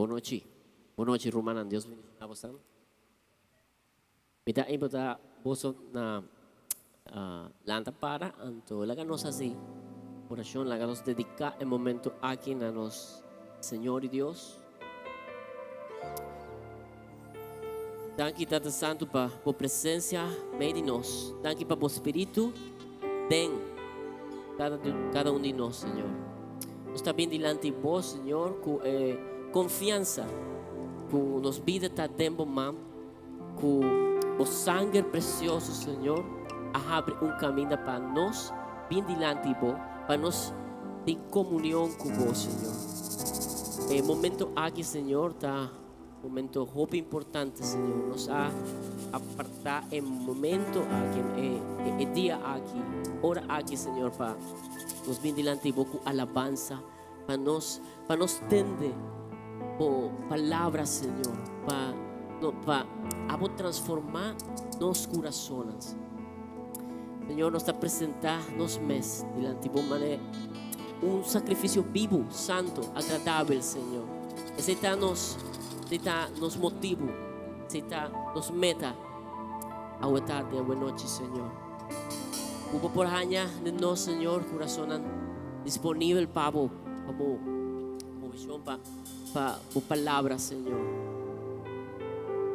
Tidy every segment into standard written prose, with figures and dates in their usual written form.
Bonochi. Bonochi Rumanan. Dios bendiga a vos. Mita imbota boso na lanta para anto laganos así. Oración laganos dedicar el momento aquí a nos Señor y Dios. Danke Tata Santo por presencia meio de nós. Danke para o Espírito den cada de nós, Senhor. Nós está bem diante de vos, Senhor, com confiança, com nos vida está dentro mam, com o sangue precioso, Senhor, abre caminho para nós, bem diante de vos, para nós ter comunhão com vos, Senhor. Momento aqui, Senhor, está momento muito importante, Senhor. Nos ha apartado el momento aquí, el día aquí, hora aquí, Señor, para nos bien delante de con alabanza, para nos tender por palabras, Señor, para transformar nos corazones. Señor, nos está presentando nos mes delante de manera un sacrificio vivo, santo, agradable, Señor. Ese está nos motivo, nos meta a boa tarde, a boa noite, Senhor. Upo por aña de nós, Senhor, coração disponível para a visão, para a palavra, Senhor.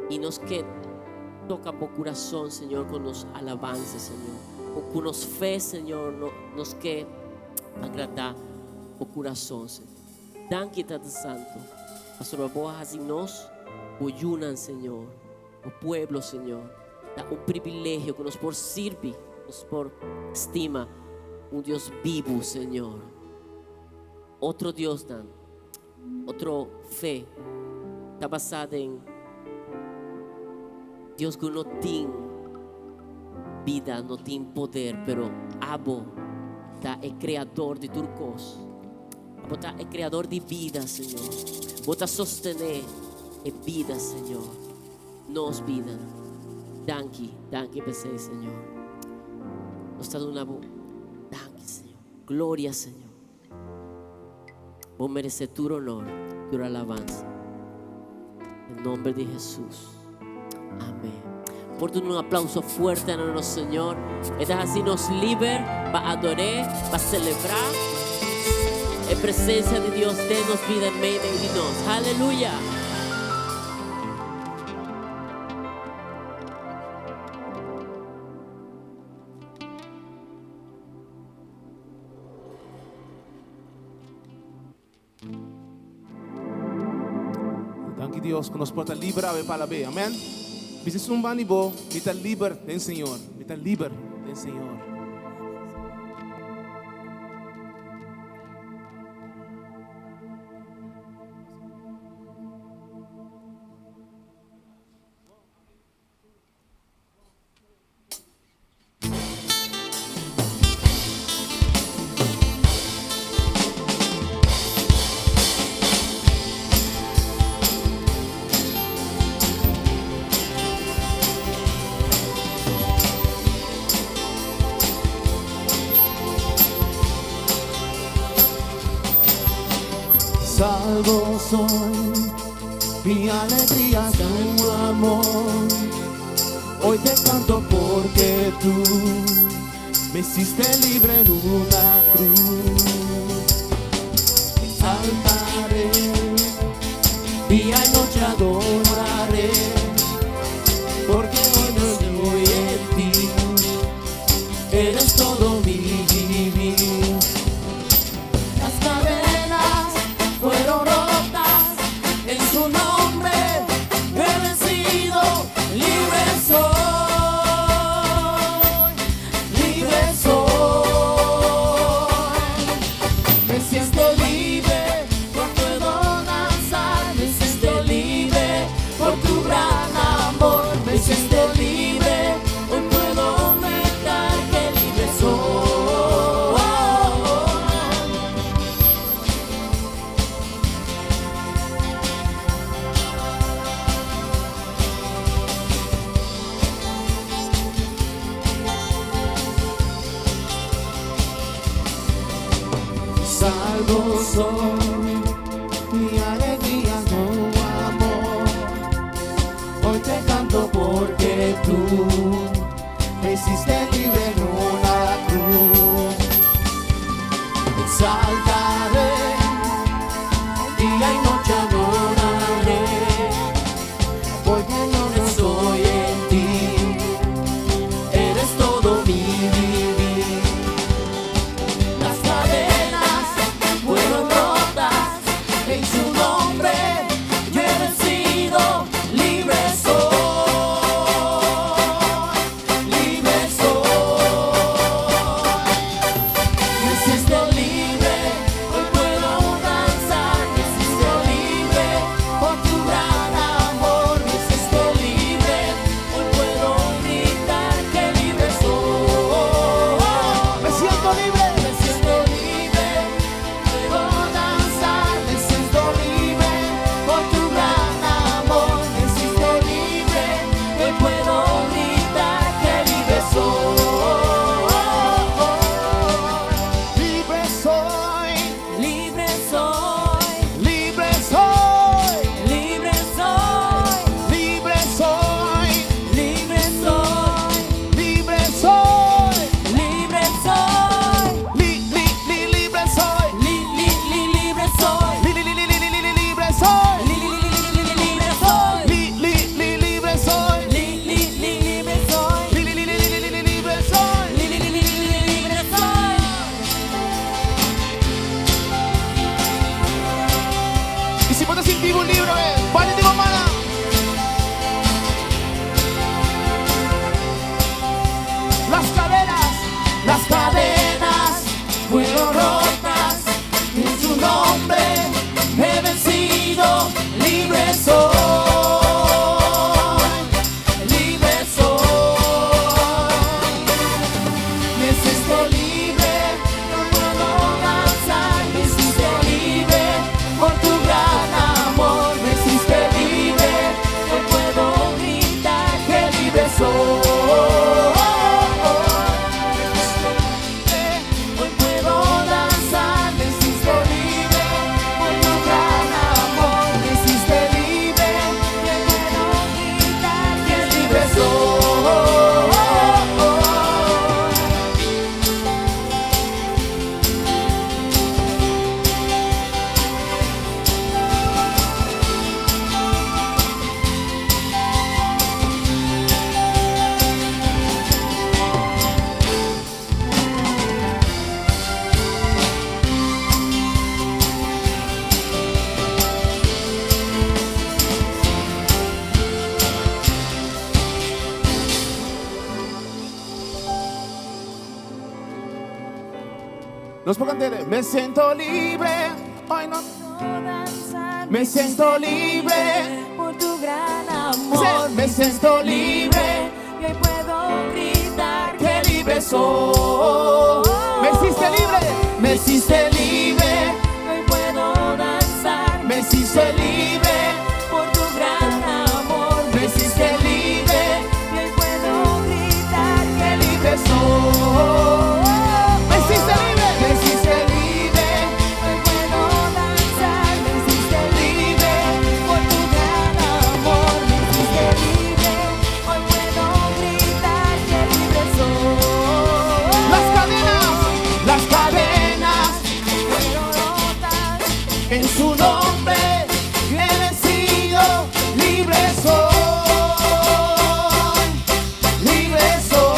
E nos que toca por coração, Senhor, com nos alabança, Senhor. Com nos fé, Senhor, nos que agradar o coração, Senhor. Danke, Tata Santo. Pastor, boas em nós, o Yunan, Senhor, o pueblo, Senhor, dá um privilégio que nos por servir, nos por estima, Deus vivo, Senhor. Outro Deus, dan, outro fé, está basada em Deus que não tem vida, não tem poder, pero Abo é criador de turcos. Bota é criador de vida, Senhor. Bota sostener a vida, Senhor. Nos vida. Danke por ser, Senhor. Nos está dando una voz. Danke, Senhor. Glória, Senhor. Vos mereces tu honor, tu alabanza. En nombre de Jesús. Amén. Por un aplauso fuerte a nuestro Señor. Estás así nos liber para adorar, para celebrar. En presencia de Dios, denos vida en medio de nosotros. Aleluya. Danke Dios que nos porta libre para la vida. Amén. Dice sumbani bo, mita liber del Señor. Mita liber del Señor. Salvo soy, mi alegría tu amor. Hoy te canto porque tú me hiciste libre en una cruz. Saltaré, día y noche adoraré, porque hoy no estoy en ti. Eres todo mi vivir. Las cadenas fueron rotas, en su nombre he vencido, libre soy, libre soy. Me siento libre, no puedo danzar, me siento libre por tu gran amor, me siento libre, hoy puedo meditar que libre soy. Salvo soy, mi alegría no tú me hiciste libre en una cruz. Exaltaré, día y noche adoraré, porque no estoy en ti, eres todo mi vivir. Las cadenas fueron rotas, en su nombre yo he vencido, libre soy, libre soy. Me hiciste libre, hoy puedo danzar, me hiciste libre, por tu gran amor, me hiciste libre, hoy puedo gritar que libre soy. Me siento libre. Me siento libre, puedo danzar, me siento libre, por tu gran amor, me siento libre, hoy puedo gritar que libre soy. Libre soy, Libre soy, libre soy, libre soy, libre soy, libre soy, libre soy, libre soy, libre soy, libre soy, libre soy, libre soy, libre soy, libre soy, libre soy, libre soy. libre soy. Libre soy. Y si puedes sentir un libro, vale, digo, mana. Las cadenas fueron rotas, en su nombre he vencido, libre soy, libre soy. Me siento libre, no puedo danzar, me hiciste libre, por tu gran amor, me hiciste libre, hoy puedo gritar que libre soy. Hoy puedo danzar, me hiciste libre, por tu gran amor, me hiciste libre, y hoy puedo gritar que libre soy. Nos puedo cantar. Me siento libre, hoy no. Me siento libre, Por tu gran amor, me siento libre, y hoy puedo gritar que libre soy. Me hiciste libre, me hiciste libre, hoy puedo danzar, me hiciste libre, por tu gran amor, me hiciste libre, y hoy puedo gritar que libre soy. Me hiciste libre, me hiciste libre, hoy puedo danzar, me hiciste libre, por tu gran amor, me hiciste libre, hoy puedo gritar que libre soy. las cadenas fueron rotas, en su nombre he vencido, libre soy, libre soy.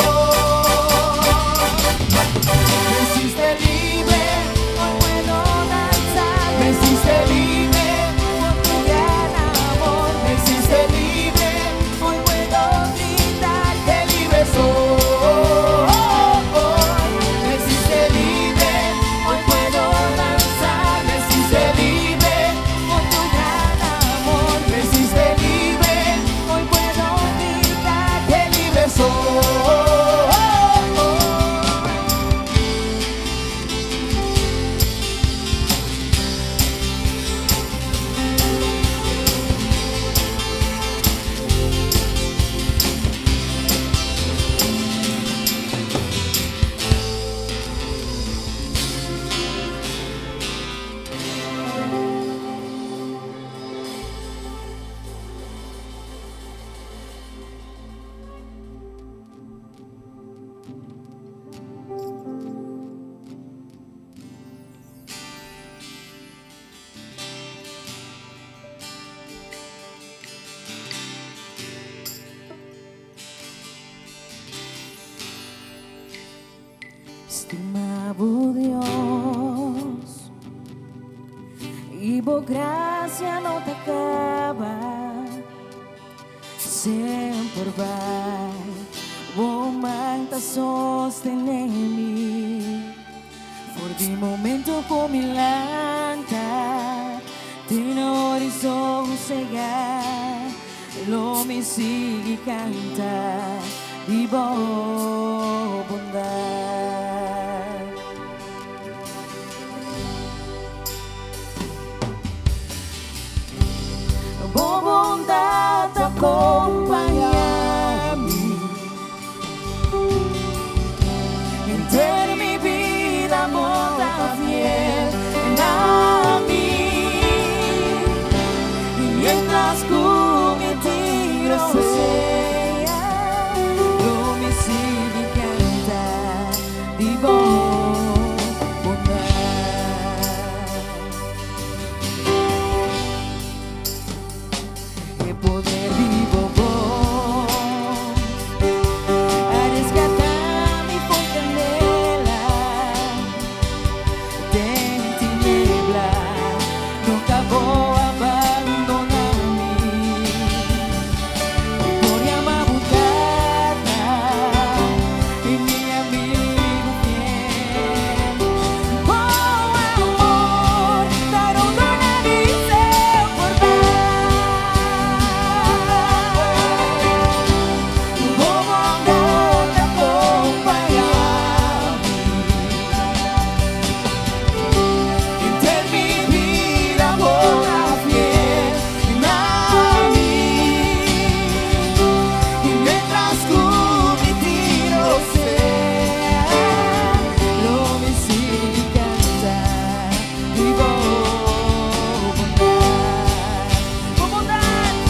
Me hiciste libre, hoy puedo danzar, me hiciste libre, por tu gran amor, me hiciste libre, hoy puedo gritar que libre soy. Me hiciste libre, hoy puedo danzar, me hiciste libre, por tua grazia non t'acaba, sempre vai, umanta sostenermi. For di momento come lanta, tenori sono cegar, lo mi sigue canta di boa bondade. Boa bondade acompanha-me, inteira minha vida monta fiel a mim, y mientras tú me tiras yo me sigo canta di boa bondade. E poder vivo bom a resgatar mi fontanela dentro niebla, nunca vou abandonar-me. Por amar mudada e meu amigo fiel, bom amor, dar honra na visão por bom bondade acompanhar-me, ter minha vida boa fiel na mim, y mientras tú me tiras lo me sigue cantar di boa bondade.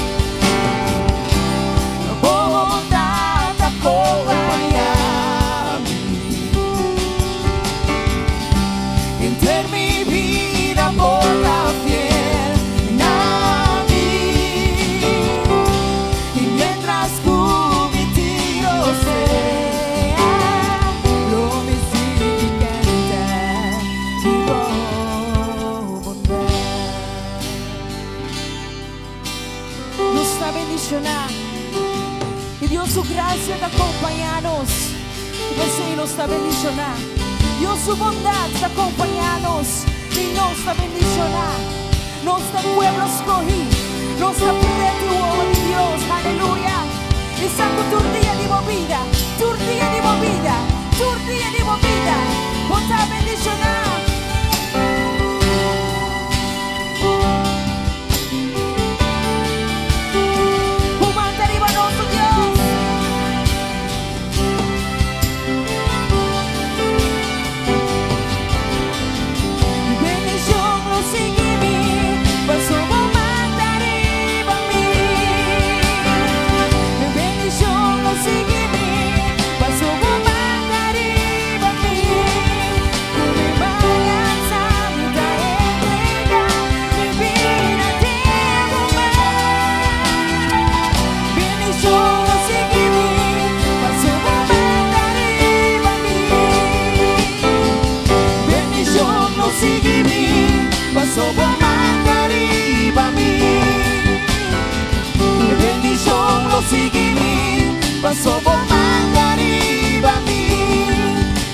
Boa bondade acompanha-me, em ter minha vida boa fiel na mim, y mientras tú me tiras lo me sigue cantar di boa bondade. Nos está bendicionando y Dios su gracia te acompañanos. Você nos está bendicionando, Dios su bondad te acompañanos y nos está bendicionando. Nos está pueblo escogido, nos está preto de Dios, aleluya. Y saco tu día de movida, tu día de movida, tu día de movida, nos está bendicionando. Humante arriba nuestro Dios. Bendición lo sigue mí, paso humante arriba mí. Bendición lo sigue mí, paso humante arriba mí. Come balanza mi da entrega, mi vida te amar. Bendición lo sigue mí, paso humante arriba mí. Bendición lo sigue mí, paso humante arriba mí. Bendición lo sigue mí, paso humante arriba mí.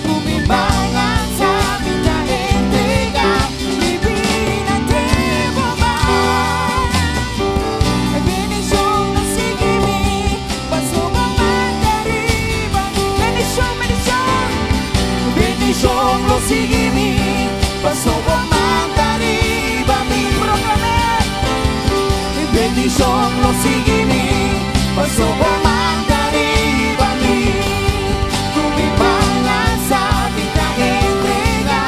Tu mi balanza mi da entrega, mi vida te amar. Bendición lo sigue mí, paso humante arriba. Bendición, bendición. Bendición lo sigue mí, paso humante arriba mí. Proclamé. Bendición lo sigue mí, paso humante arriba mí. Tu mi balanza mi da entrega,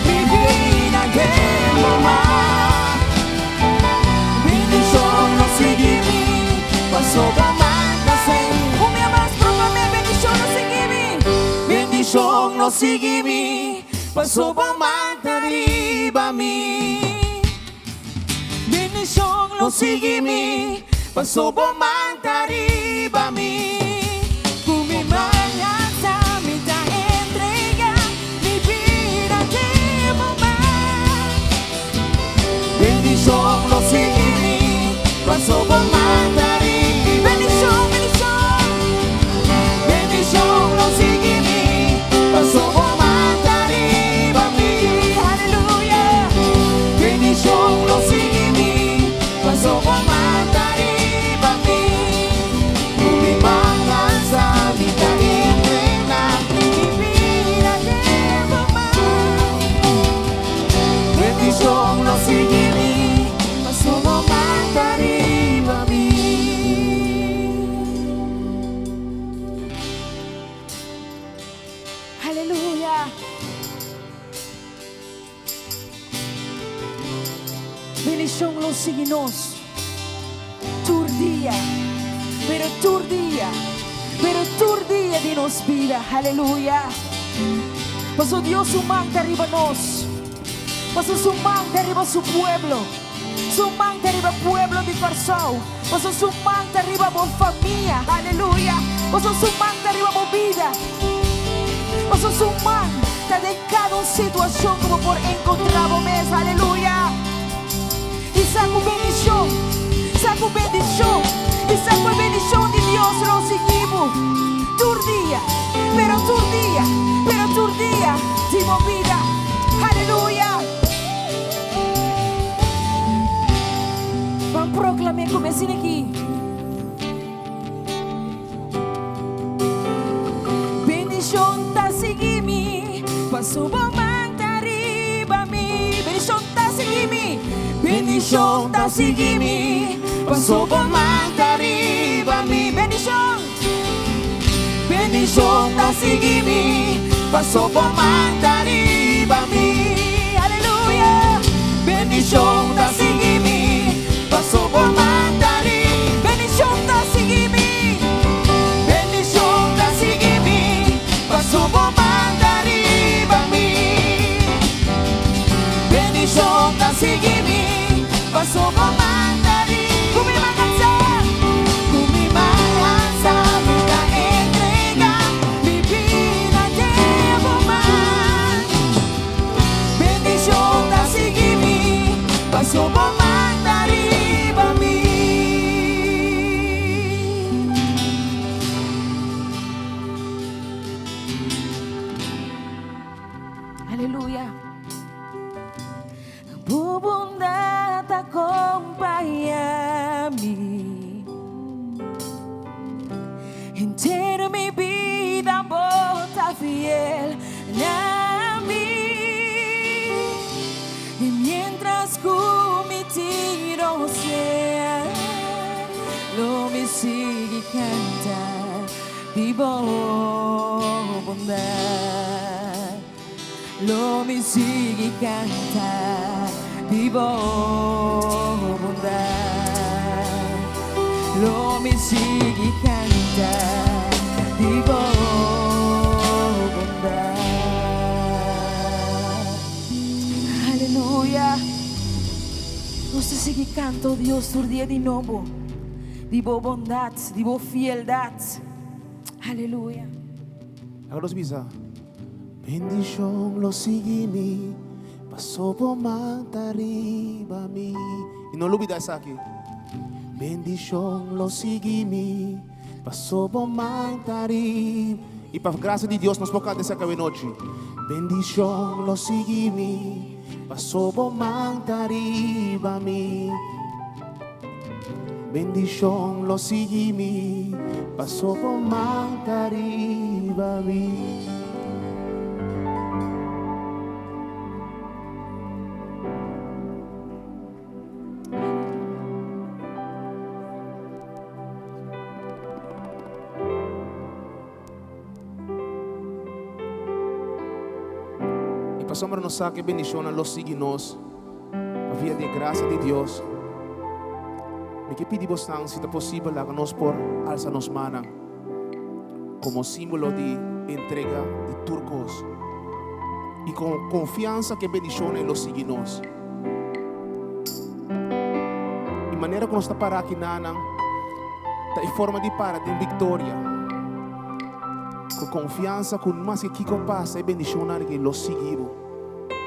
mi vida te amar. Bendición lo sigue mí, paso humante arriba. Un día más proclamé, bendición lo sigue mí. Bendición lo sigue mí, paso humante arriba mí. Bendición lo sigue mí, paso humante arriba mí. Tu mi balanza mi da entrega, mi vida te amar. Bendición bendición los signos. Turdía, pero turdía de nos vida. Aleluya. Pasó Dios su manta arriba nos. Pasó su manta arriba su pueblo. Su manta arriba pueblo de Farsao. Pasó su manta arriba por familia. Aleluya. Pasó su manta arriba por vida. Pasó su manta de cada situación como por encontramos mes. Aleluya. Y saco bendición. Saco bendición. Y saco bendición de Dios. Lo seguimos. Turdía. Pero turdía. De movida. Aleluya. Vamos proclamar, comecem aqui. Bendición ta seguimi, passou por manta arriba mi. Bendición ta seguimi, bendición ta seguimi, passou por manta arriba mi. Bendición ta seguimi, passou por manta arriba mi. Aleluya. Bendición ta seguimi, passou por mandari. Bendición ta seguimi. Bendición ta seguimi, passou por mandari bami. Bendición ta seguimi, passou por mandari. Kumi manganza, me da entrega, mi vida llevo más. Bendición ta seguimi, passou por mandari bami. Aleluya. Tu bondad acompaña-me entera mi vida, bota fiel a mí. Y mientras cometido sea, lo me sigue cantar vivo bondad. Lo me sigue cantar vivo bondad. Lo me sigue cantar vivo bondad. Aleluya. Nos sigue canto Dios tu día de nuevo. Dibo bondad, dibo fieldad. Aleluya. Agora visa. Bendición lo seguimi, pasó por manta arriba mi. Y no lo olvides aquí. Bendición lo seguimi, pasó por manta arriba. Y para gracia de Dios nos vamos a cantar esa noche. Bendición lo seguimi, pasó por manta arriba mi. Bendición lo seguimi, pasó por manta arriba mi. Sombra nos saque bendición a los signos, a via de gracia de Dios. Me que pedimos tan, si es posible, háganos por alza nos mana, como símbolo de entrega de turcos y con confianza que bendiciones los signos. De manera que nos está para aquí, nana, de forma de para de victoria. Con confianza, con más que Kiko pasa y bendicionar que los seguimos.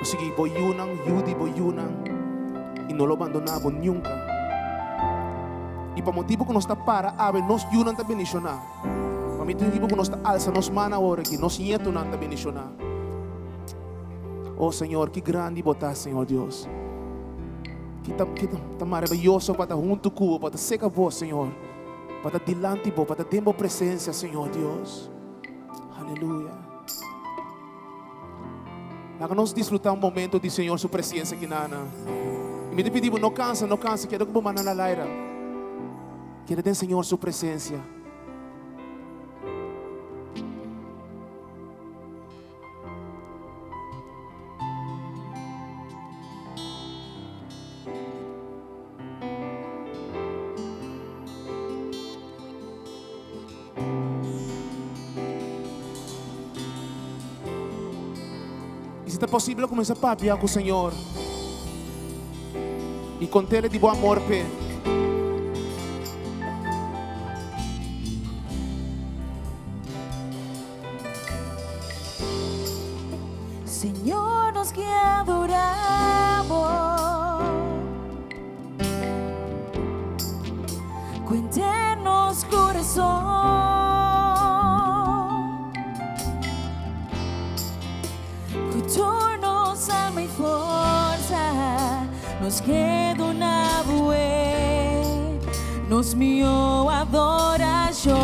Los seguimos, boyunan, yudi, boyunan. Y no lo abandonamos nunca. Y para motivo que nos está para, ave, nos yunan ta bendicionar. Para motivo que nos está alza, nos mana ahora que nos nieto nanta bendicionar. Oh Señor, qué grande botar, Señor Dios. Que tan maravilloso para estar junto con vos, para estar cerca vos, Señor. Para estar delante vos, para estar en presencia, Señor Dios. Aleluya. Háganos disfrutar un momento de Señor, su presencia aquí, nana. Y me te pedimos, no cansa, quiero que vos mandan la laira. Quiero tener, Señor, su presencia. Se é possível, começa a papiar com o Senhor. E conter Ele de bom amor, Pé. Señor, nos que adoramos, cuéntenos corazón, que tornos alma y fuerza, nos queda una buena, nos mío adoración.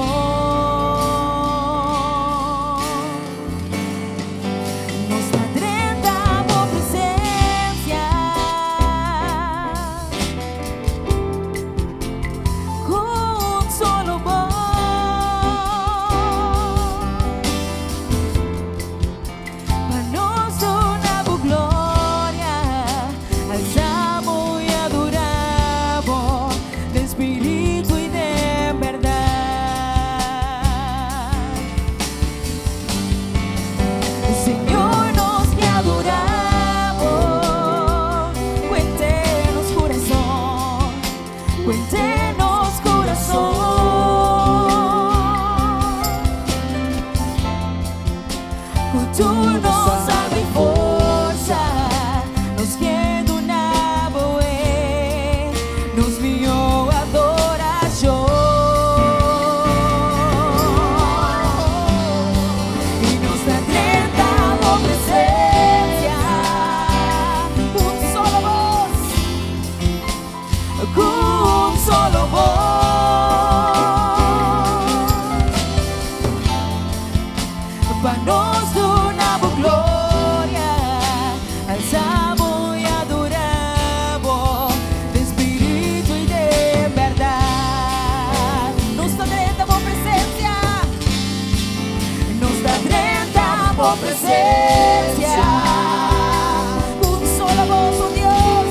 Cuéntenos corazón, con turnos alma y fuerza, nos queda una boe, nos vio adoración, y nos da atenta por presencia, un solo voz, solo vos, para nos una gloria, alzamos y adoramos de espíritu y de verdad. Nos da atenta por presencia, nos da atenta por presencia, un solo voz, oh Dios,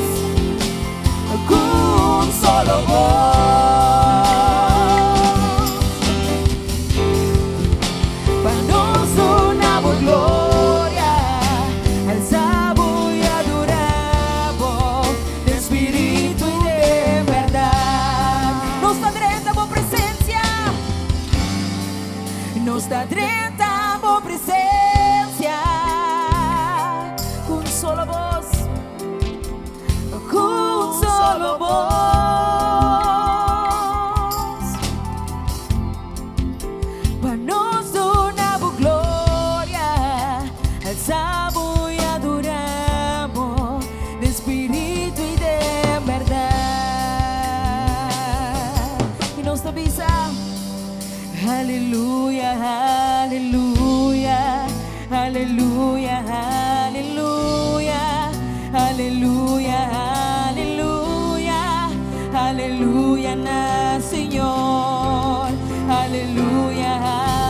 un solo voz, para nos una gloria, alzamos y adoramos de espíritu y de verdad. Nos da atenta por presencia, nos da atenta por presencia, con solo voz, con solo voz, para nos una gloria, alzamos y adoramos de espíritu y de verdad. Y nos avisa, aleluya, aleluya, aleluya, aleluya, aleluya, aleluya, aleluya, na Señor, aleluya,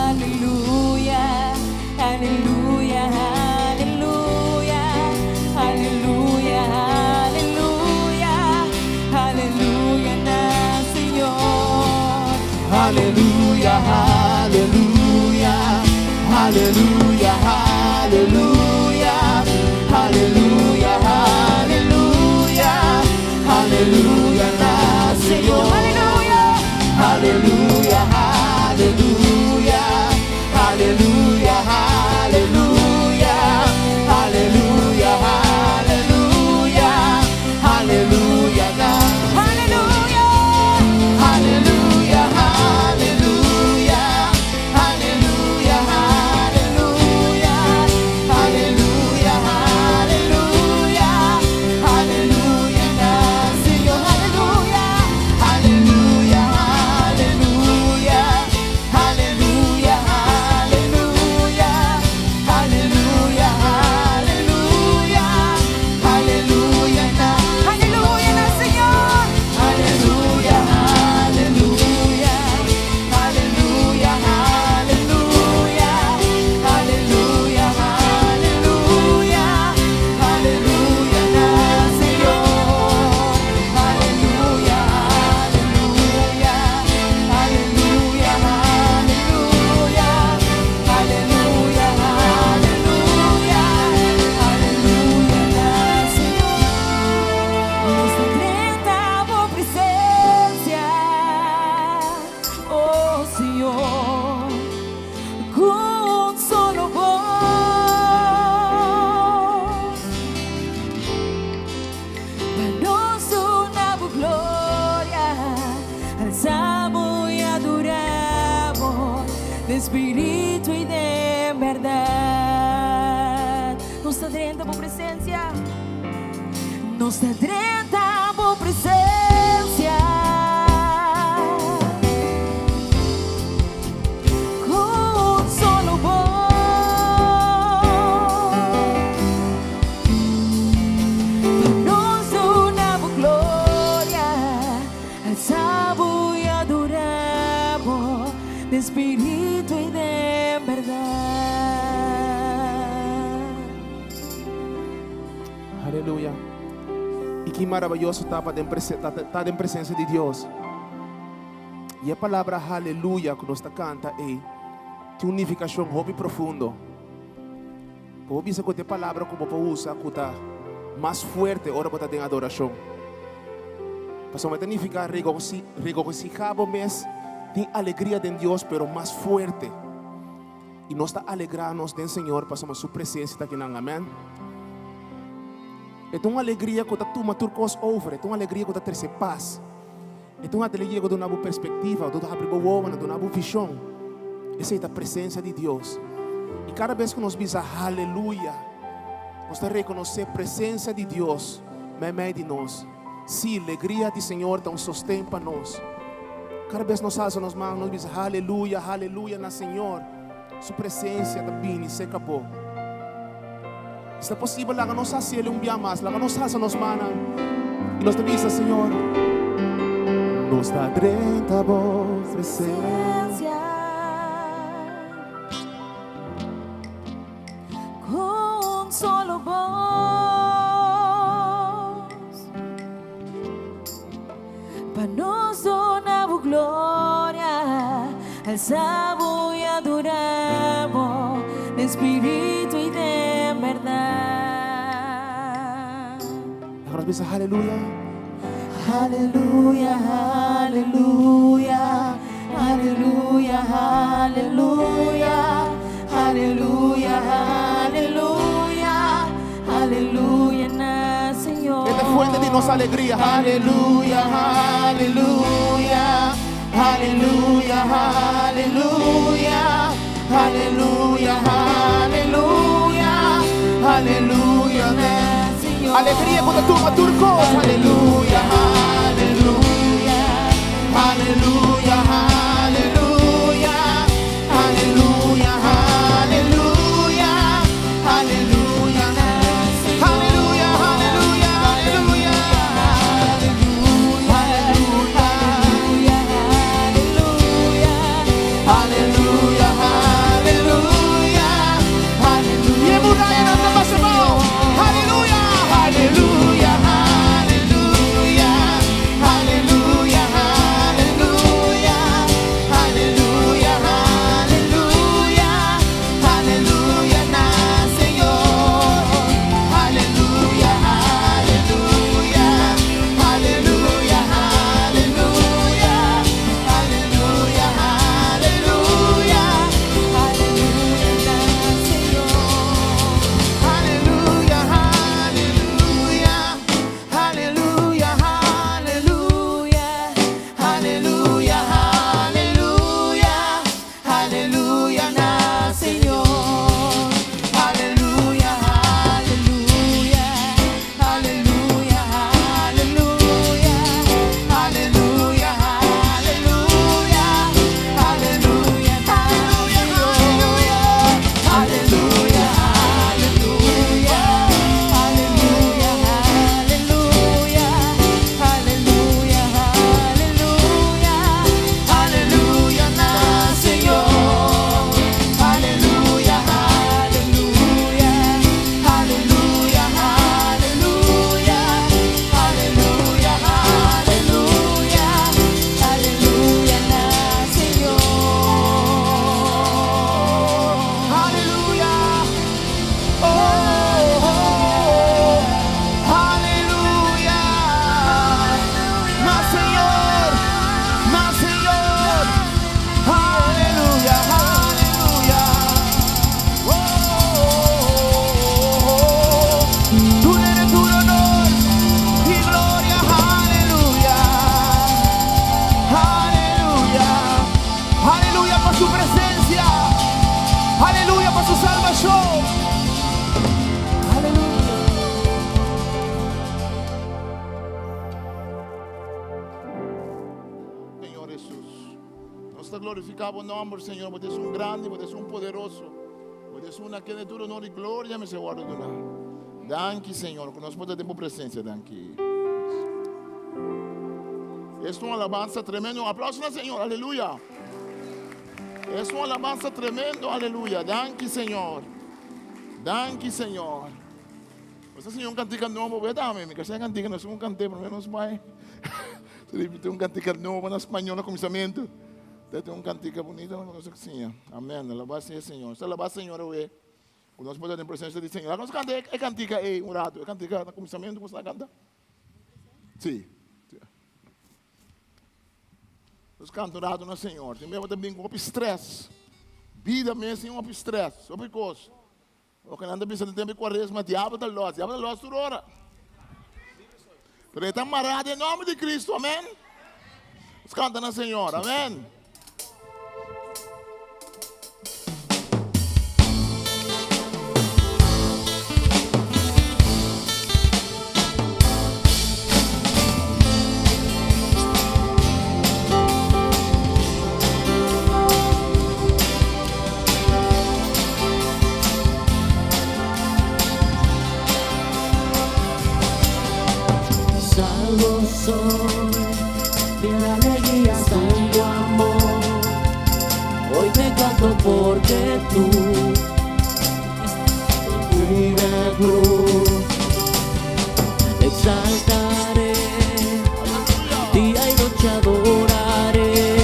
aleluya, aleluya, aleluya, aleluya, aleluya, aleluya, na Señor, Aleluya, aleluya, aleluya, aleluya, aleluya, aleluya, aleluya, na Señor, aleluya, aleluya, aleluya, aleluya, aleluya, aleluya, aleluya, aleluya, na aleluya, aleluya, aleluya, aleluya, aleluya, de espíritu y de verdad. Nos adrenta por presencia, nos adrenta por presencia. Con solo voz, nos donamos gloria, alzamos y adoramos de espíritu y de verdad. Aleluia. E que maravilhoso estar em presença de Deus. E a palavra aleluia que nós canta é que unificação hobby profundo. Como bisa que a palavra como para usar que está mais forte hora para ter adoração. Para somente significa regocijado mes tem alegria de Deus, pero mais forte. E nós está alegrarnos do Senhor para somos sua presença aqui na amém. É uma alegria que tu maturcos over, é uma alegria que tu terce paz. É uma alegria que tu na boa perspectiva, tu abre boa olho, tu na boa visão. Essa é a presença de Deus. E cada vez que nós bisa aleluia, nós te reconhecer a presença de Deus no meio de nós. Sim, a alegria do Senhor tão sustém para nós. Cada vez nós fazemos as mãos, nós bisa aleluia, aleluia na Senhor. Sua presença também se acabou. Se é possível, lá nós fazemos um dia mais, lá nós fazemos manas. E nós também dizemos, Senhor, nos dá a voz presença. Con solo voz, para nos donamos gloria, alzamos y adoramos de espíritu y de verdad. Agora nós dizemos aleluia. Aleluya, aleluya, aleluya, aleluya, aleluya, aleluya, aleluya, na Señor. Ele é fuente de nossa alegria. Aleluya, aleluya, aleluya, aleluya, aleluya, aleluya, aleluya, Señor. Alegria quando tu maturcos. aleluya, aleluya, aleluya, aleluya, aleluya, aleluya, aleluya, aleluya, aleluya, aleluya, aleluya, aleluya. E é muralha na nossa mão. Aleluia. Aleluya, aleluya, adoramos, te glorificamos o nombre, Senhor, porque és grande, porque és poderoso, porque és que de tudo honor e glória, meu Senhor, Adonai. Danke, Senhor, que nós podemos ter presença, danke. Es una alabanza tremendo. Un aplauso al Señor, aleluya. Es una alabanza tremendo, aleluya. Danke, Señor. Danke, Señor. Esse Senhor cantica novo, verdade, que você cantica, nós vamos cantar, pelo menos vai. Se tem um cantica novo na espanhola, começamento. Tem um cantica bonito, não sei assim. Amém. Alabança ao Senhor. Se alabança, Senhor, é. Nós podemos ter presença do Senhor. Nós cantamos, é cantica, é um rato, é cantica no começamento, você canta? Sim. Nós cantamos no Senhor. Também com estresse. Vida mesmo é um estresse. Sobre coisa. O que anda pensando tempo de quaresma, diabo da loja tu ora. Pero está amarrado em nome de Cristo, amém? Nós cantamos no Senhor, amém? Soy, mi alegría está en tu amor. Hoy te canto porque tú en la cruz. Exaltaré, día y noche adoraré,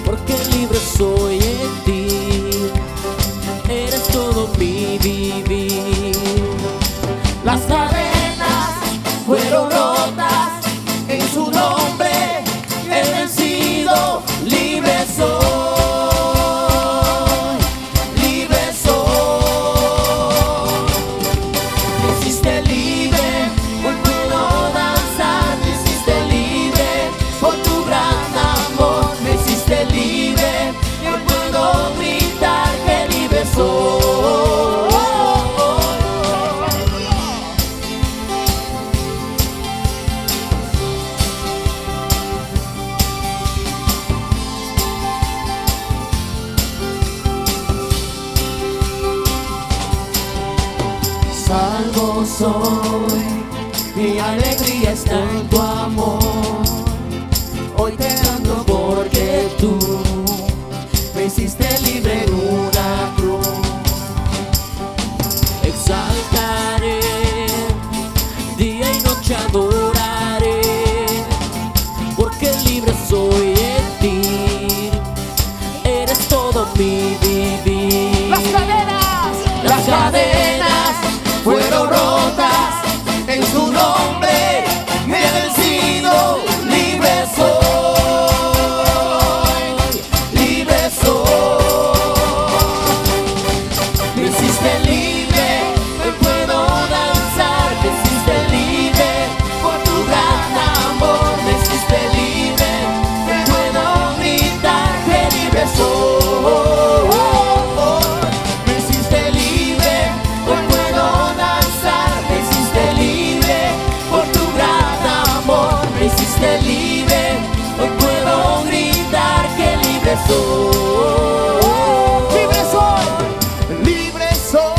porque libre soy en ti. Eres todo mi vivir. Las cadenas fueron rotas, en su nombre he vencido, libre soy, libre soy. Me hiciste libre, hoy puedo danzar, me hiciste libre, por tu gran amor, me hiciste libre, y hoy puedo gritar que libre soy. Salvo soy, mi alegría está en tu amor. Hoy te canto porque tú me hiciste libre en una cruz. Exaltaré, día y noche adoraré, porque libre soy en ti. Eres todo mi vivir. Las cadenas fueron rotas, en su nombre me he vencido, libre soy, libre soy. Me hiciste libre, hoy puedo danzar, me hiciste libre, por tu gran amor, me hiciste libre, hoy puedo gritar que libre soy. Me hiciste libre, hoy puedo danzar, me hiciste libre, por tu gran amor, me hiciste libre, hoy puedo gritar que libre soy. Libre soy, libre soy.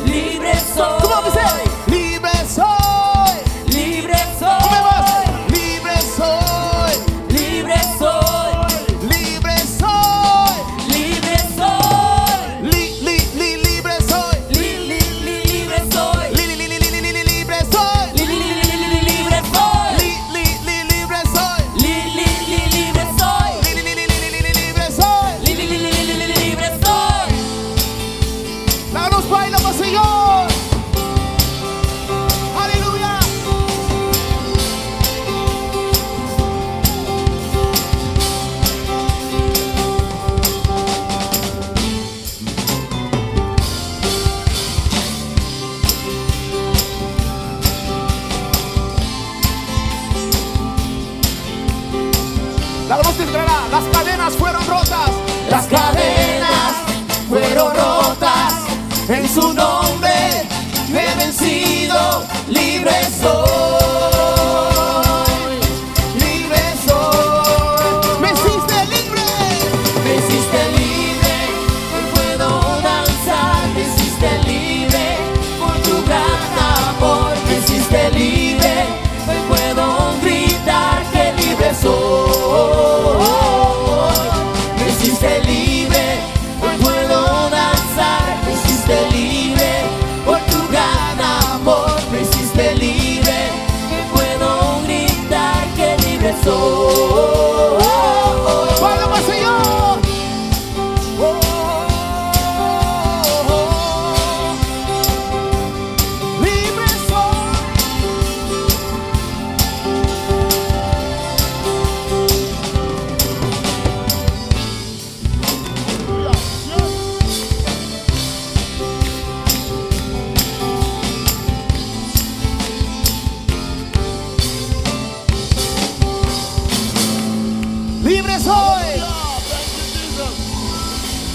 Libre soy. ¿Cómo dice? Libre soy. Libre soy. ¿Cómo más? Libre soy. Libre soy. Libre soy. Libre soy. Libre soy. Libre soy. Libre soy. Libre soy. Libre soy. Libre soy. Libre soy. Libre soy. Danos baila para Señor. Aleluya. La voz declarará, las cadenas fueron rotas. Las cadenas fueron rotas, en su nombre he vencido, libre soy, libre soy. Me hiciste libre. libre soy.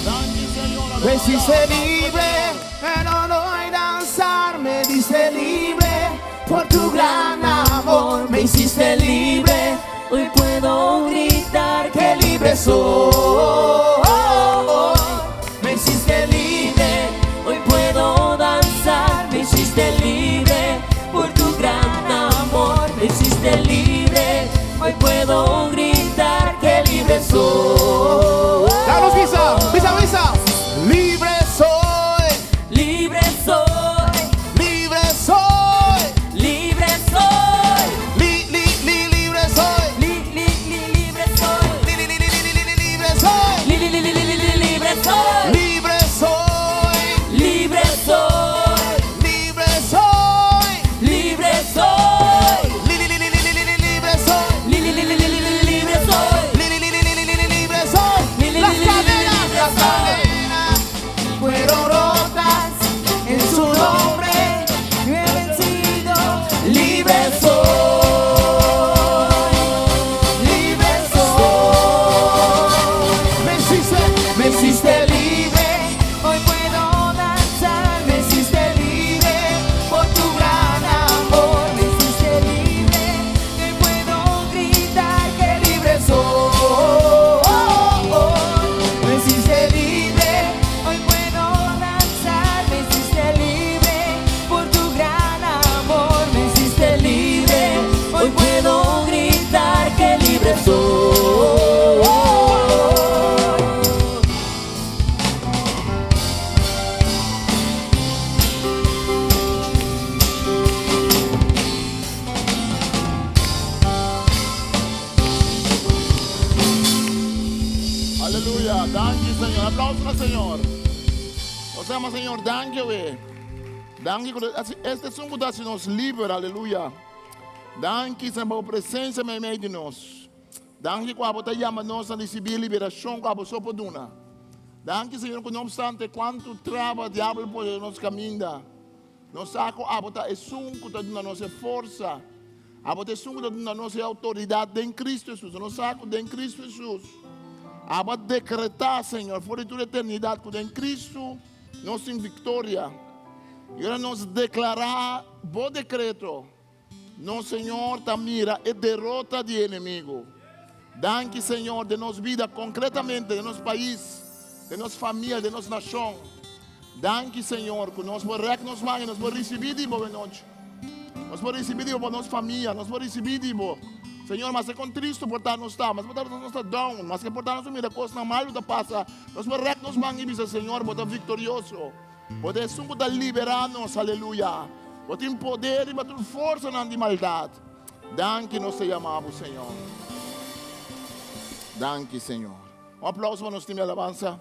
Thank you, Señor. Me hiciste libre, pero no hay danzar. Me diste libre por tu gran amor. Me hiciste libre, Hoy puedo gritar que libre soy. me hiciste libre, hoy puedo danzar, me hiciste libre por tu gran amor, me hiciste libre, hoy puedo gritar que libre soy. Danos visa, visa, visa. Libre soy, Libre soy, libre soy. libre soy, Libre soy. libre soy, Libre soy. libre soy, Libre soy. libre soy, Libre soy. libre soy, Libre soy. libre soy. Libre soy. Las cadenas fueron rotas en su nombre. Yo he vencido. Libre soy, libre soy, me hiciste libre, Hoy puedo danzar. Me hiciste libre por tu gran amor. Me hiciste libre. Hoy puedo gritar que libre soy. Me hiciste libre. Hoy puedo danzar. Me hiciste libre por tu gran amor. Me hiciste libre. hoy puedo gritar que libre soy. Aleluya. Thank you, Señor. Aplausos al Señor. Nós amamos, Senhor. Thank you, we. Thank you. Este sungo da nos livre. Aleluia. Thank you, Senhor, por presença no meio de nós. Thank you, por você chama nós a receber liberação com a sua poduna. Thank you, Senhor, que não obstante quanto trava o diabo por nos caminho. Nós saco a botar é sungo da nossa força. A botar sungo da nossa autoridade em Cristo Jesus. Nós saco em Cristo Jesus. A botar decretar, Senhor, por toda a eternidade que em Cristo nós temos vitória. E agora nós declarar bom decreto. Nosso Senhor tá mira e derrota de inimigo. Danke, Senhor, de nossa vida concretamente, de nosso país, de nossa família, de nossa nação. Danke, Senhor, que nós vamos reconhecer e nós vamos receber de boa noite. Nós vamos receber de boa nossa família, nós vamos receber de boa. Senhor, mas é com triste por estar não está, mas por estar não está down, mas que por estar não está coisa normal da passa. Nós vamos reconhecer e dizer, Senhor, por estar vitorioso, por estar sungo da liberar-nos, aleluia. Por ter poder e por ter força na de maldade. Danke, nós te amamos, Senhor. Danke, Senhor. Aplauso para nosso time de alabança.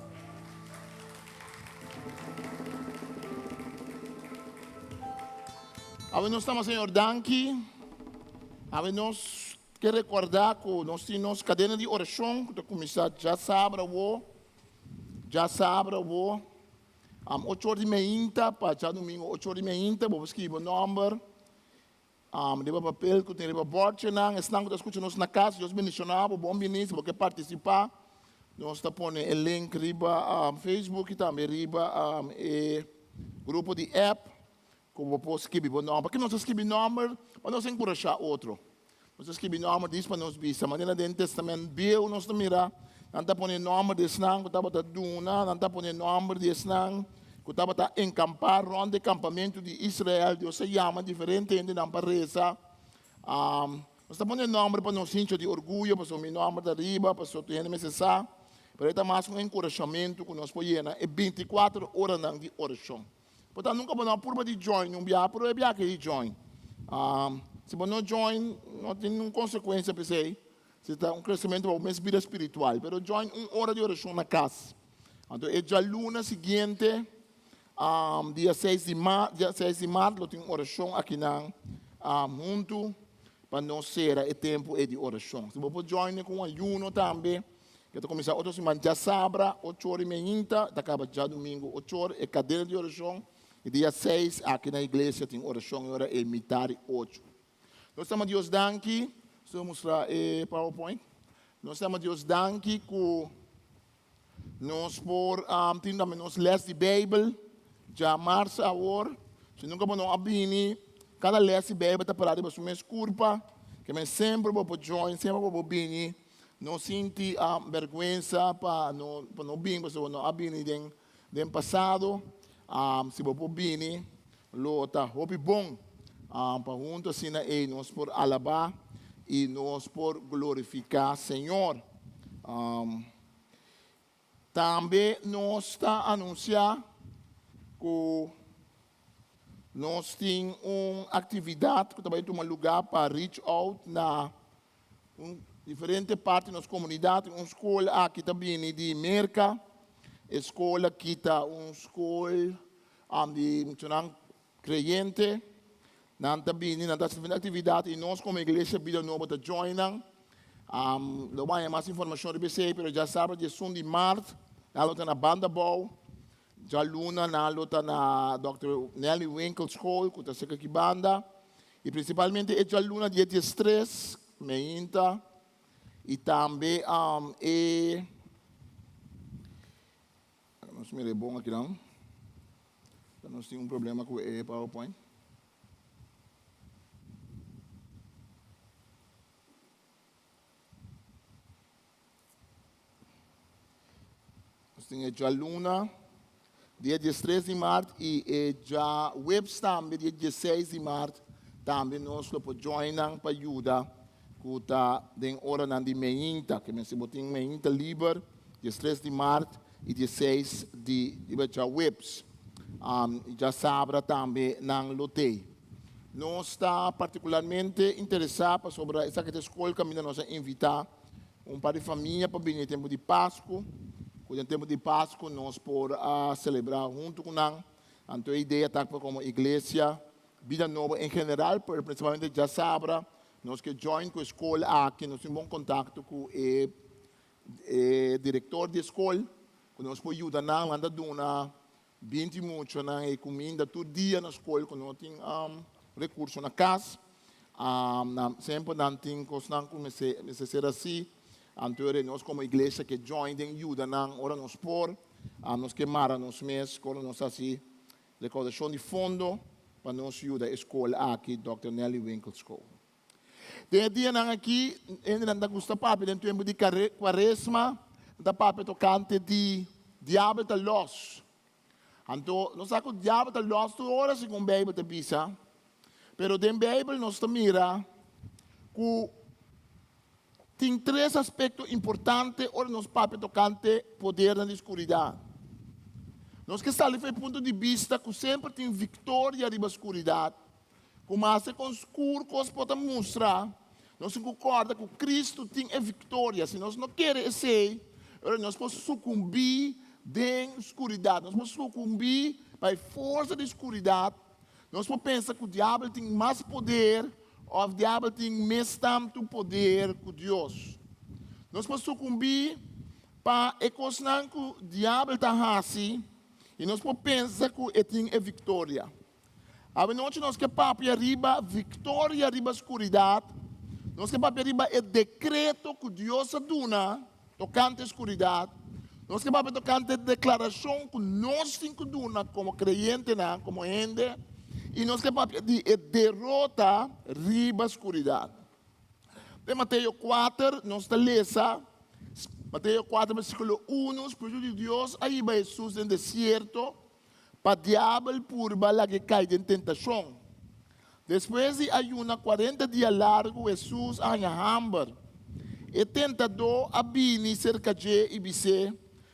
Nós estamos, Senhor, danke. Nós que recordar que nós temos cadena de oração que começar já sabe o 8h30 para já domingo 8h30 vamos escrever o número de papel que tem o board não estão que escutam nós na casa Deus bendicionar bom bendição porque participar nós está pondo o link riba Facebook e também riba grupo de app como posso escrever o número porque nós escrever número para nós encorajar outro nós escrever número diz para nós bisa maneira do testamento bio nós está mirar nanta pone número de snang, que estava duna, nanta pone número de snang, que estava encampar onde acampamento de Israel, Deus se chama diferente ainda na pareza. Nós estamos número para nós sentir de orgulho, para o meu número da riba, para o seu terreno necessário, para ele mais um encorajamento que nós podemos é 24 horas de oração. Portanto, nunca vamos por de join, não via por é que de join. Se você não join, não tem nenhuma consequência para você. Se está crescimento para uma vida espiritual. Pero join uma hora de oração na casa. Então, é já luna seguinte, dia 6 de março, tem oração aqui na junto, para nós ser o tempo de oração. Se você join com um ayuno também, que está começando outra semana, já sabra, 8h30, acaba já domingo, 8h, é cadeira de oração. E dia 6, aqui na igreja, tem oração, hora é metade 8. Nós estamos Deus danke. Vou mostrar PowerPoint. nós temos Deus danke que nós por temos nós les de Bíblia, já março agora, se nunca vamos abrir, cada les de Bíblia está parado para sua curva, que nós sempre vamos join, sempre vamos abrir, não senti vergonha para não vir, para não abrir den passado, se vamos abrir, lota, hope bom, para juntos assim nós por alabar e nós por glorificar Senhor. Também nós está anunciar que nós temos uma atividade que também toma lugar para reach out na diferente parte da nossa comunidade, uma escola aqui também de Merca, escola que está uma escola de creyente, não também na atividade e nós como igreja vida nova está joinando. Não vai mais informação de você, mas já sabe de Sunday Mart, na luta na Banda Bow, já luna na luta na Dr. Nelly Winkle School, que está aqui banda, e principalmente já luna dia 13, meinta, e também não se me bom aqui não, nós temos problema com o PowerPoint. Tem já luna, dia 13 de março, e já webs também, dia 16 de março, também nós podemos joinar para ajudar, que está em hora de meinta, que nós temos meinta livre, dia 13 de março e 16 de já webs. Já sabe também na lotei. Nós está particularmente interessados sobre essa escola que nós invitar par de família para vir no tempo de Páscoa. No tempo de Páscoa, nós podemos celebrar junto com nós. Então, a ideia está como igreja, vida nova em geral, principalmente já sabe, nós que join com a escola aqui, nós temos bom contato com o diretor da escola, que nós podemos ajudar nós, anda dando 20 minutos e comida todo dia na escola, que nós temos recursos na casa. Sempre não temos coisas que necessário assim. Então, nós como igreja que join den ajuda nang ora nos por, nos queimar nos mês, quando nós assim recaudação de fundo para nos ajuda a escola aqui, Dr. Nelly Winkle School. Tem dia nang aqui, ainda não gusta papi, dentro tempo de quaresma, da papi tocante de diabo da los. Então, nós sabe que o diabo da los tu ora se com Bíblia te bisa, pero den Bíblia nós te mira que tem três aspectos importantes onde nos papéis tocante poder na escuridão. Nós que estamos do ponto de vista que sempre tem vitória na escuridão. Como a com escuro, nós podemos mostrar, nós concordamos que Cristo tem a vitória. Se nós não queremos ser, nós podemos sucumbir na escuridão. Nós podemos sucumbir para a força da escuridão. Nós podemos pensar que o diabo tem mais poder, o diabo tem mais tanto poder que Deus. Nós podemos sucumbir para a coisa que o diabo está assim, e nós podemos pensar que ele tem a vitória. A noite nós que papi arriba, vitória arriba a escuridão, nós que papi arriba o decreto que Deus dá, tocante a escuridão, nós que papi tocante a declaração que nós temos que dar como crente, como gente, e nós que papi de derrota arriba a escuridão. Em Mateus 4, nós lemos, Mateus 4, versículo 1, o Espírito de Deus, aí vai Jesus no deserto, para o diabo purba lá que cai em tentação. Depois de ayunar 40 dias largo, Jesus ganha hambre. E tentador abini cerca de e disse,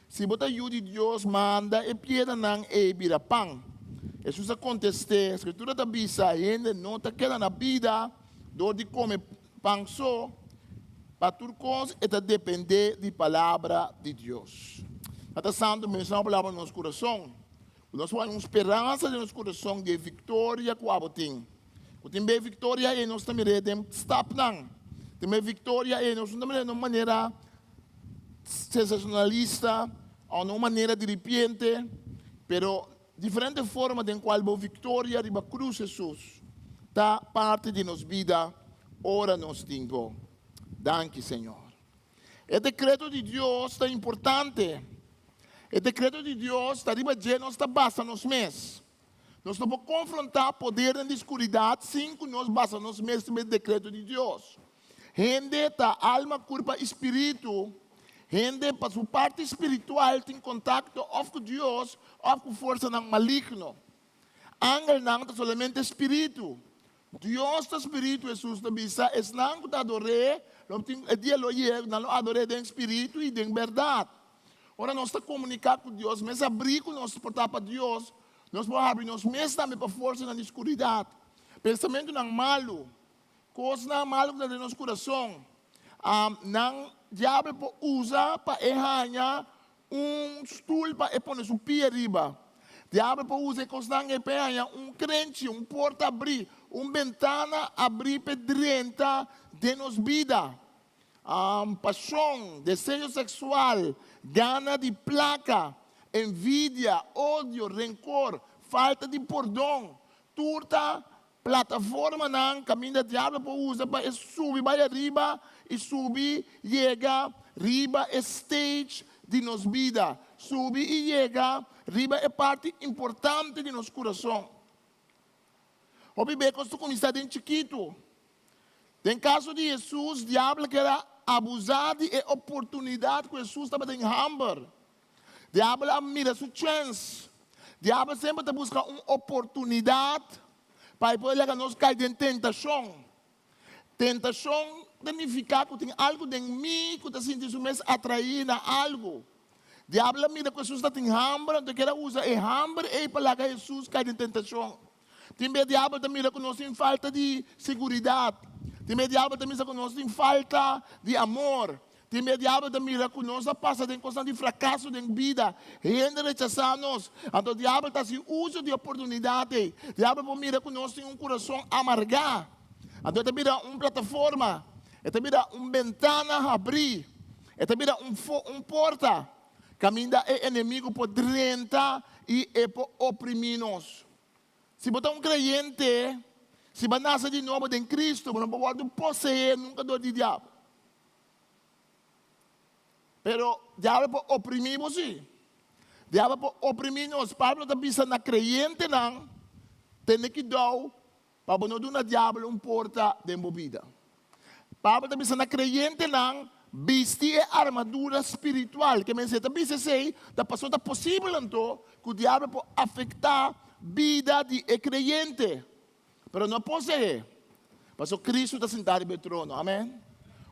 se você ajuda Deus, manda e pieda não e vira pão. Jesus contestou, a escritura da bisa ainda não está querendo na vida, do de comer pão só, para tudo coisa, está depender da palavra de Deus. Está sendo mencionada a palavra no nosso coração. Nós temos uma esperança no nosso coração de vitória que o tem. Tem bem vitória e nós também temos stop não. Tem bem vitória e nós também de uma maneira sensacionalista ou de uma maneira de repente, pero diferente forma de qual a vitória arriba a cruz Jesus está parte de nossa vida, ora nós temos. Danke, Senhor. O decreto de Deus está importante. O decreto de Deus está arriba de nós, está basta nos meses. Nós não podemos confrontar poder na escuridão sem que nós basta nos meses do decreto de Deus. Gente está alma, corpo, espírito. Gente, para sua parte espiritual, tem contato ou com Deus ou com força não maligno. Angel não está somente espírito. Deus está espírito, Jesus está bisa. Es não que adore, não adore em espírito e em verdade. Ora, nós estamos comunicando com Deus, mas abrir com nós portar para Deus, nós vamos abrir nós mesmos também para força na escuridão. Pensamento não malo, coisa não malo no nosso coração. Não, diabo usa para errar stool para pôr no pé arriba. Diabo usa coisa não errar crente, porta abrir, ventana abrir para dentro de nossa vida. Paixão, desejo sexual, gana de placa, envidia, ódio, rancor, falta de perdão, turta, plataforma não, caminho do diabo usa para subir para arriba e subir, chega, riba é stage de nossa vida, subir e chega, riba é parte importante de nosso coração. O bebê quando começa de chiquito, em caso de Jesus, o diabo quer abusar de oportunidade que Jesus estava em hamburger. O diabo mira sua chance. O diabo sempre está buscando uma oportunidade para poder nos cair em tentação. Tentação significa que tem algo em mim que está sentindo mesmo atrair a algo. O diabo mira que Jesus está em hamburger, então quer usar o hamburger para que Jesus caia em tentação. Também o diabo mira que nós temos falta de segurança. Também o diabo também que nós temos falta de amor. Também o diabo também que nós passa de coisa de fracasso na vida. E ainda rechazamos. Então o diabo está se usa de oportunidade. O diabo mira que nós temos coração amargado. Então ele mira uma plataforma. Ele mira uma ventana abrir. Ele mira porta. Caminho é inimigo por dentro e por oprimir-nos. Se você é um crente, se você nasce de novo em Cristo, você não pode possuir nunca do diabo. Pero o diabo pode oprimir você. O diabo pode oprimir nós. Pablo está pensando na crente, não. Tem que dar para não dar diabo uma porta de movida. Pablo está pensando na crente, não. Vestir a armadura espiritual. Que me diz, está passando possível então que o diabo pode afetar vida de crente. Pero não pode ser. Mas Cristo está sentado no trono. Amém?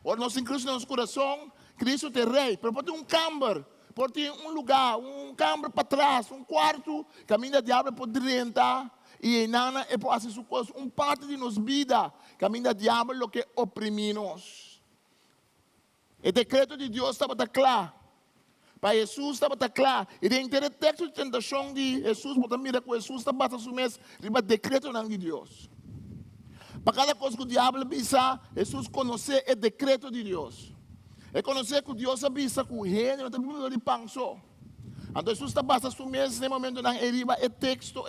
Ora, nós em Cristo no nosso coração, Cristo é rei. Pero pode ter um câmara, pode ter um lugar, um câmara para trás, um quarto, caminho da diabo por dentro. E nana é por assim coisa, parte de nossa vida, caminho da diabo o que oprime-nos. O decreto de Deus estava claro. Para Jesus estava claro. E dentro do texto de tentação de Jesus, você mira que Jesus está batendo o mês, riba decreto de Deus. Para cada coisa que o diabo avisa, Jesus conhece o decreto de Deus. É conhecer que Deus avisa que o reino está vindo de panso. Então Jesus está batendo o mês, no momento na riba é texto.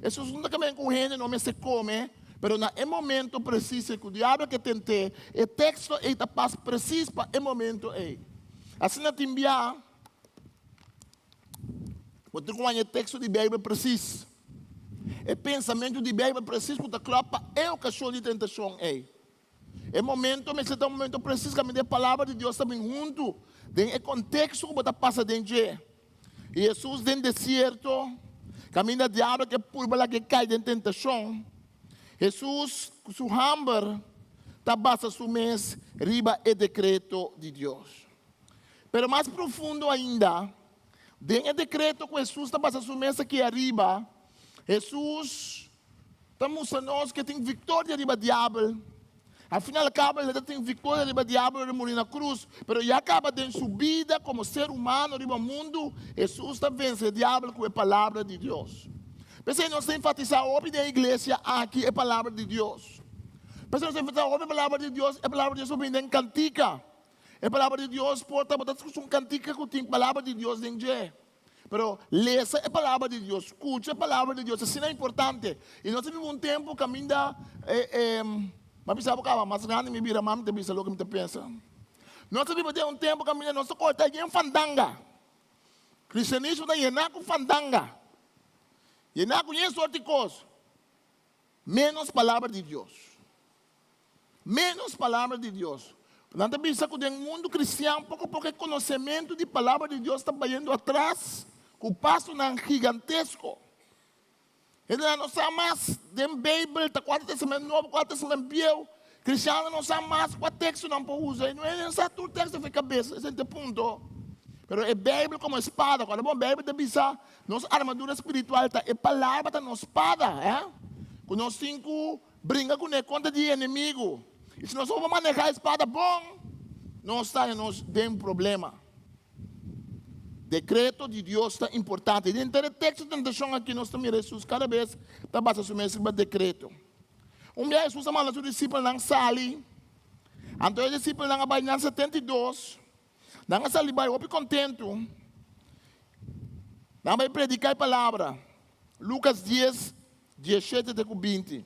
Jesus não está caminhando com o reino, não se come. Mas no momento preciso que o diabo que tente, o texto está preciso para o momento. Assim na timbia, você conhece o texto de Bíblia preciso. O pensamento de Bíblia preciso que está claro para o cachorro de tentação. É momento, mas é um momento preciso que a palavra de Deus também junto. Tem o contexto que você passa dentro. E Jesus dentro do deserto, caminho do diabo que por lá que cai dentro da tentação. Jesus, seu hamburger, está basta seu mês, riba o decreto de Deus. Pero mais profundo ainda, dentro do decreto que Jesus está basta seu mês aqui arriba, Jesus está mostrando nós que tem vitória arriba do diabo. Afinal, acaba ele tem vitória arriba do diabo, ele morreu na cruz, pero já acaba de sua vida como ser humano arriba do mundo, Jesus está vencendo o diabo com a palavra de Deus. Pensei, nós temos que enfatizar hoje na igreja aqui a palavra de Deus. Pensei, nós temos que enfatizar hoje a palavra de Deus, a palavra de Deus vem em cantica. A palavra de Deus porta, botar um cantica que tem a palavra de Deus dentro. Pero leia a palavra de Deus, escute a palavra de Deus, assim é importante. E nós tivemos um tempo caminho mas pensava que mais grande me vira, mas me pensa logo me pensa. Nós vivemos de um tempo que a menina nossa corta em fandanga. Cristianismo não é com fandanga. E não conhece outra coisa. Menos palavra de Deus. Menos palavra de Deus. Portanto, pensa que no mundo cristiano, pouco a pouco, o conhecimento de palavra de Deus está indo atrás, com o passo gigantesco. Ele não sabe mais da Bíblia, está 4 Testamento Novo, 4 Testamento Velho. Cristiano não sabe mais qual texto não pode usar. Não é só tudo texto de cabeça, esse é o ponto. Mas a Bíblia como espada, quando a Bíblia está bisa, nossa armadura espiritual está, a palavra está na espada, quando nós cinco brinca com a conta de inimigo. E se nós vamos manejar a espada bom, nós temos um problema. Decreto de Deus está importante. Dentro do texto de tentação aqui, nós temos Jesus cada vez está basta assumir esse decreto. Dia Jesus chamou os discípulos na sali. Então os discípulos na banhar 72. Na sali vai ouvir contento. Na vai predicar a palavra. Lucas 10, 17 até 20.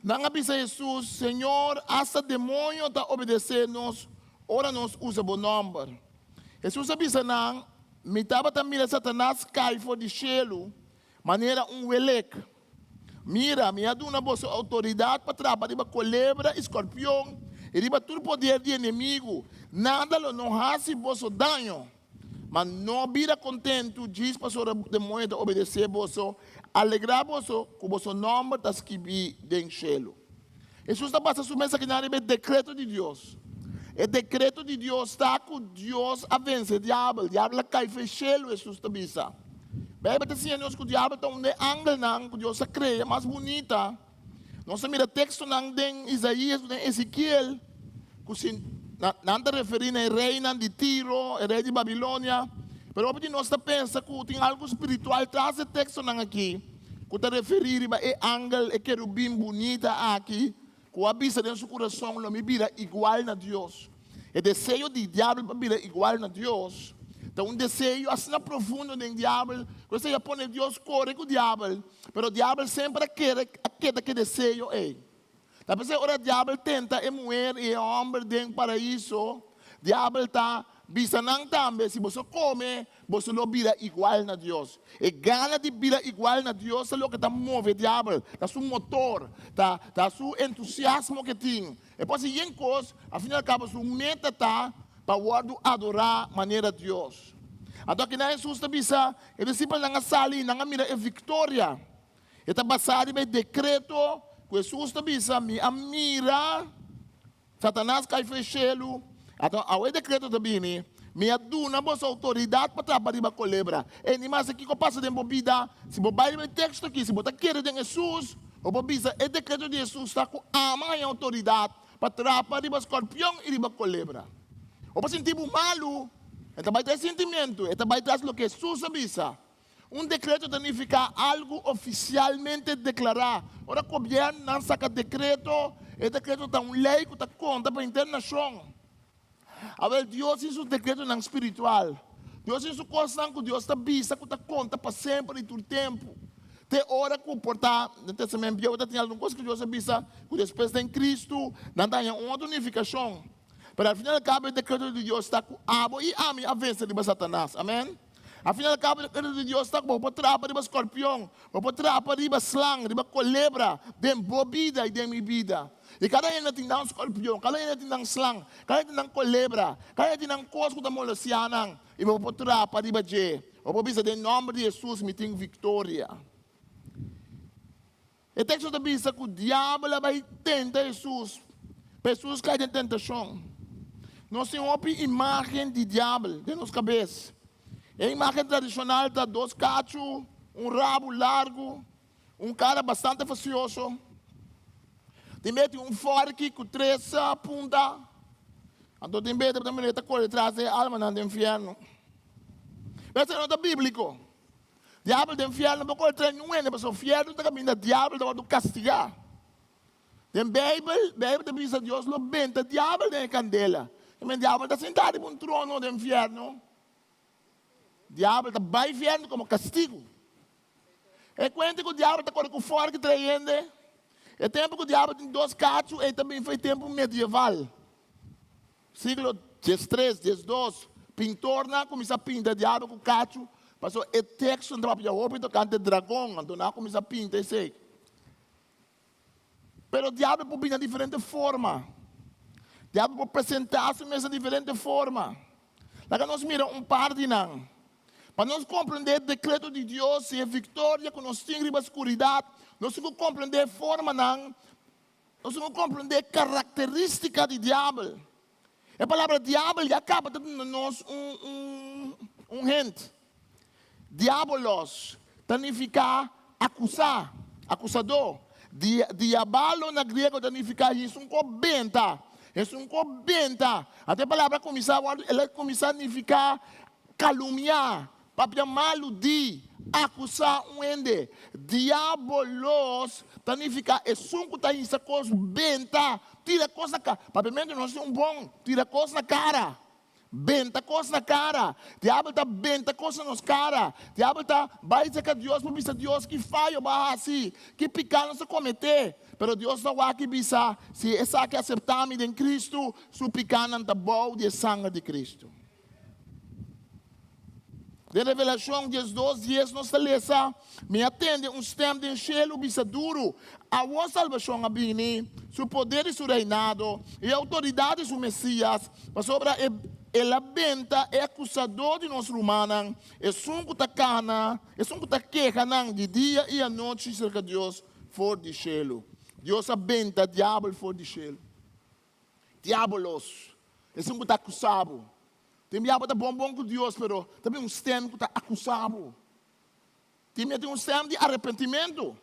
Na avisa Jesus, Senhor, essa demônio está obedecendo-nos, ora nos usa bom nome. Jesus avisa não, me estava também Satanás cai fora de cielo, maneira welek. Mira, me aduna boa autoridade para trabalhar riba culebra, escorpião, e riba todo poder de inimigo. Nada não hace vosso dano. Mas não vira contento, diz para o demônio de obedecer vosso, alegrar vosso, com vosso nome está escrito em cielo. Jesus está passando a mensagem que é decreto de Deus. O decreto de Deus está com Deus a vencer o diabo. O diabo cai no cielo, Jesus está dizendo. Bem, está dizendo que o diabo está um ângulo que Deus cria mais bonita. Nós mira texto em Isaías, em Ezequiel, que não está referindo a reina de Tiro, a rei de Babilônia. Mas nós pensamos que tem algo espiritual traz o texto aqui, que está referindo a ângulo, a querubim bonita aqui, que avisa dentro do seu coração, não me vira igual a Deus. O desejo de diabo para virar igual a Deus. Então, um desejo assim profundo do diabo, que você põe Deus corre com o diabo, mas o diabo sempre quer que desejo é. Da pessoa ora o diabo tenta a mulher e o homem dentro do paraíso, o diabo está bisando também, se você come, você não vira igual a Deus. E gana de virar igual a Deus é o que está movendo o diabo, está seu motor, está seu entusiasmo que tem. E depois, se tem coisa, afinal de contas, sua meta está para adorar a maneira de Deus. Então, que Jesus está dizendo, e discípulos não saem, não mira a vitória. E está basado em decreto, que Jesus está dizendo, me mira, Satanás cai no cielo. Então, ao decreto também, me aduna a vossa autoridade para trabalhar com a colebra. E nem mais aqui que eu passo de vida, se você vai ver o texto aqui, se você quer de Jesus, o bisa o decreto de Jesus está com a mãe autoridade para trabalhar com o escorpião e com a colebra. O para sentir malo, então vai ter sentimento, então vai ter o que Jesus avisa. Um decreto significa algo oficialmente declarar. Ora, o governo não saca decreto, o decreto está uma lei que está conta para a internação. Agora, Deus é o decreto não espiritual. Deus é o coisa que Deus está avisa, que está conta para sempre e todo tempo. Tem hora que portar, no Testamento Velho, tem alguma coisa que Deus avisa, que depois tem Cristo, não tem outra unificação. Mas afinal, o decreto de Deus está com abo e ame a vencer de Satanás. Amém? Afinal, o decreto de Deus está com o trapa de escorpião, o trapa de slang, de colebra, de bobida e de minha vida. E cada um tem um escorpião, cada um tem um slang, cada um tem um colebra, cada um tem um coisa que está moleciando. E o trapa de baje. O bisa em nome de Jesus me tem vitória. E texto da bisa que o diabo vai tentar Jesus. Pessoas que têm tentação. Nós temos uma imagem de diabo de nossa cabeça. A imagem tradicional está 2 cachos, um rabo largo, um cara bastante facioso. Tem um forque com 3 pontas. Então tem também está correndo atrás da alma do inferno. Esse não é bíblico. Diabo do inferno não pode trazer ninguém, mas o inferno está caminhando, o diabo está castigar. Na Bíblia diz que Deus lo benta, o diabo tem candela. O diabo está sentado em um trono do inferno. O diabo está para o inferno como castigo. É quando o diabo está com forte traindo. É tempo que o diabo tem 2 cachos e também foi tempo medieval. siglo XIII, XII, pintor na começa a pintar diabo com cacho, passou o texto não para o óbito cante dragão, então na começa a pintar esse. Pero o diabo pode pintar de diferente forma. O diabo pode apresentar-se mesmo de diferente forma. Lá nós miramos par de não. Para nós compreender o decreto de Deus e a vitória que nós temos na escuridão, nós temos que compreender a forma não. Nós temos que compreender a característica do diabo. A palavra diabo já acaba de nós gente. Diabolos significa acusar, acusador. Diabalo na grego significa isso um cobenta. Isso um cobenta. Até a palavra começar, ela começa a significar caluniar, para maludir, acusar um ende. Diabolos significa isso um que está coisa benta. Tira coisa na cara. Papiamento nós temos bom. Tira coisa na cara. Benta coisa na cara. Diabo está benta coisa nas cara. Diabo está vai dizer que Deus, para pensar Deus que falha, assim, que pecar não se cometer. Pero Deus não vai que bisa se essa que acertar-me em Cristo, su pecar não está bom de sangue de Cristo. De Revelação 10:10 nós lesa, me atende tempo de enchê-lo bisa duro. A vossa salvação abini, seu poder e seu reinado, e a autoridade do Messias, mas sobre ela benta é acusador de nós humanos, é sunco tacana, é sunco taqueca de dia e a noite cerca de Deus for de chelo. Deus abenta, diabo for de chelo. Diabolos, é sunco acusado. Tem diabo tá bom com Deus, pero também tempo que está acusado. Tem tempo de arrependimento.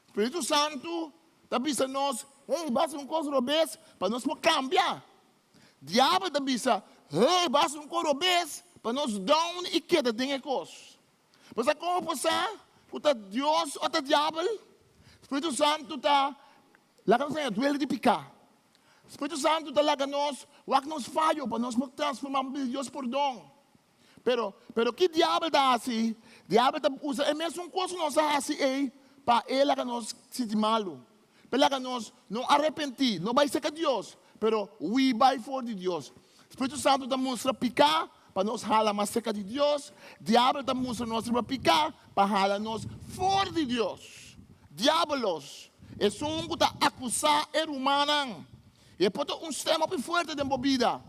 Espírito Santo está pensando nós, basta uma coisa obesa para nós cambiar. Diabo está pensando, basta uma coisa obesa para nós down e queda de coisas. Mas como passar, que Deus ou o diabo, Espírito Santo está lá que nós duelo de picar. Espírito Santo está lá que nós, o que nós falhamos para nós transformar Deus por dom. Pero que diabo está assim? Diabo usa a mesma coisa que nós assim, para ele que nós sentir malo. Para que nós não arrepentir, não vai ser que Deus, pero we vai for de Deus. Espírito Santo está mostra picar para nós ralar mais cerca de Deus. Diabo está mostra nós para picar para ralar nós fora de Deus. Diabolos é um que está acusar o humano. E pode sistema muito forte de vida.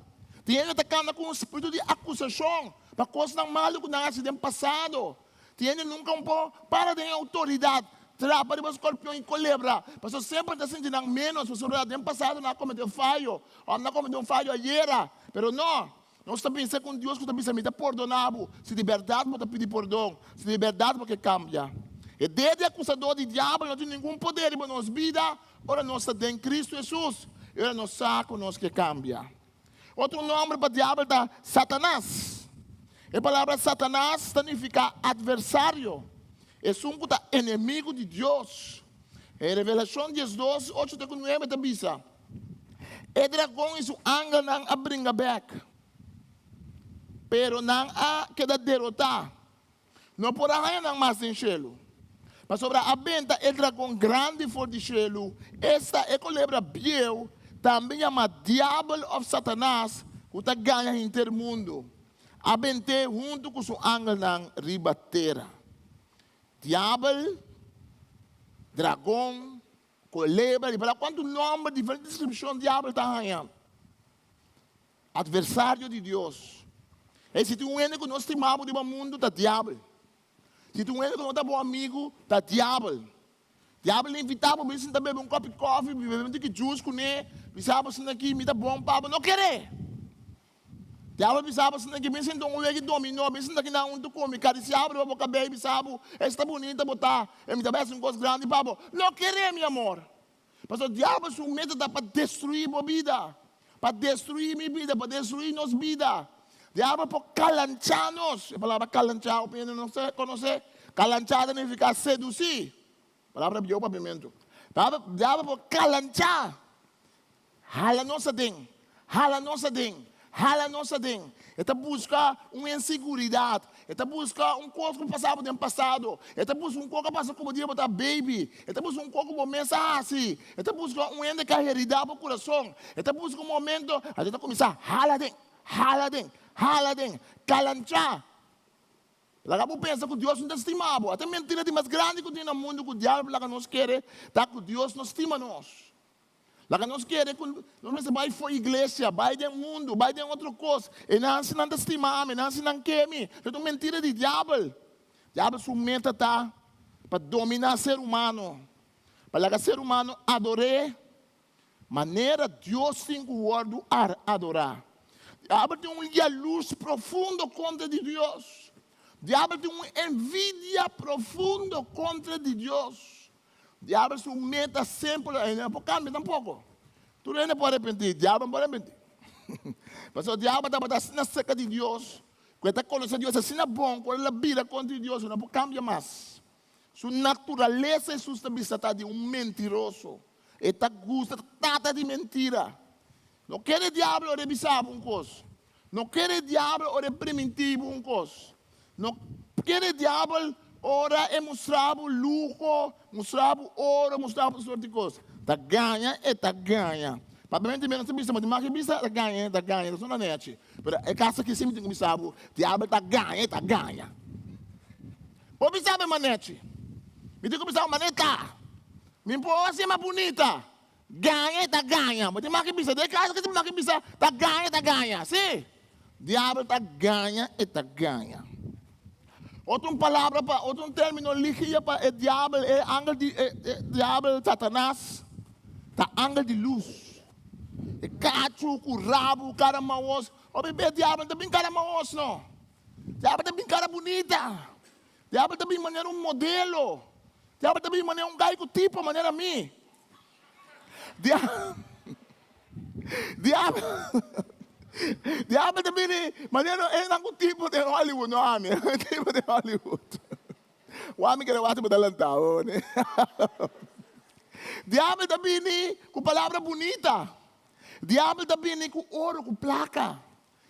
Tem gente que está com um espírito de acusação para coisas mal que não no passado. Tem gente nunca para de autoridade. Trapa de escorpião e culebra. Mas sempre está sentindo menos. Mas no passado não cometeu falho. Ou não cometeu falho ayer. Mas não. Nós estamos pensando com Deus que está pensando, me dá perdonado. Se liberdade, pode pedir perdão. Se liberdade, porque cambia. E desde acusador de diabo, não tem nenhum poder em nossa vida. Ora, nós estamos em Cristo Jesus. Ora, nós saco, nós que cambia. Outro nome para o diabo é Satanás. A palavra Satanás significa adversário. É um inimigo de Deus. Em Revelação 10:2, 8-9, está bisa. O dragão é o anjo não a brinca back. Pero não a queda derrotar. Não porá não mais enchê-lo. Mas sobre a benta, o dragão grande for de chelo. Esta é culebra biel, também chama diabo of Satanás, que está ganha em todo mundo. A bente junto com o anjo não ribatera. Diabo, dragão, culebra, e para quanto nome, diferente descrição, diabo está ganhando. Adversário de Deus. E se tu um que nós estimamos do mundo, está diabo. Se tu que não está bom amigo, está diabo. Diabo lhe invitava para você beber um copo de coffee, beber um juice com ele, pensava assim aqui, me dá bom papo, não querer. Diabo pensava assim aqui, me sentou um leg dominou, me sentou aqui na onde tu come, cariciava a boca bem, pensava, esta bonita botar, e me dá um coisa grande, papo, não querer, meu amor. Mas o diabo é um método para destruir a vida, para destruir minha vida, para destruir nossa vida. Diabo para calanchar-nos. A palavra calanchar, não sei conhecer. Calanchar significa seduzir. A palavra é para pimento. Diabo para calanchar. Hala nossa ding. Hala nossa ding. hala nossa dentro. Ele busca uma inseguridade. Ele busca coisa que passava no passado. Ele busca coisa que passa como dia para baby. Ele busca coisa que começa assim. Ele busca ende que realidade para o coração. Ele busca momento, a gente começa a hala dentro, calanchar. Lá que pensa que Deus não estima. Até mentira de mais grande que tem no mundo, que o diabo lá que nós quer, tá que Deus não estima nós. Lá que nós queremos, nós vai para a igreja, vai do mundo, vai de outra coisa. E não ensinam a estimar, não ensinam a queimar. Isso é mentira de diabo. O diabo sua meta está para dominar o ser humano. Para que o ser humano adore, maneira Deus tem o word adorar. O diabo tem luz profundo contra de Deus. O diabo tem uma envidia profunda contra de Deus. O diabo se meta sempre, não pode cambiar tampouco. Tu não pode arrepender, o diabo não pode arrepender. Mas o diabo está na seca de Deus. Quando está conhecendo Deus, assim é bom, quando ele vira contra Deus, não pode cambiar mais. Sua natureza e sua estabilidade de mentiroso. Ele gosta de mentira. Não quer o diabo revisar uma coisa. Não quer o diabo primitivo uma coisa. Não quer o diabo ora é mostrar o luxo, mostrar o ouro, mostrar o sorte de coisa. Tá ganha e tá ganha. Provavelmente menos se bisa, mas mais que bisa, tá ganha, isso não é net. Mas é caso que sempre tem que saber, o diabo tá ganha. Pô, bisa é manete. Me diga que bisa maneta. Me pô, assim é mais bonita. Ganha. Mas tem mais que bisa, de caso que tem mais que bisa, tá ganha. Sim? Diabo tá ganha e tá ganha. Outra palavra, outro terminologia para o diabo, é anjo de diabo, Satanás, tá anjo de luz. É cacho, o rabo, cara maus. O bebê diabo também cara maus, não. Diabo também cara bonita. Diabo também maneira modelo. Diabo também maneira gaico tipo, maneira mim. Diabo também, mas não tipo de Hollywood, não homem, tipo de Hollywood. O homem que levanta para lantar, né? Diabo também com palavra bonita. Diabo também com ouro, com placa.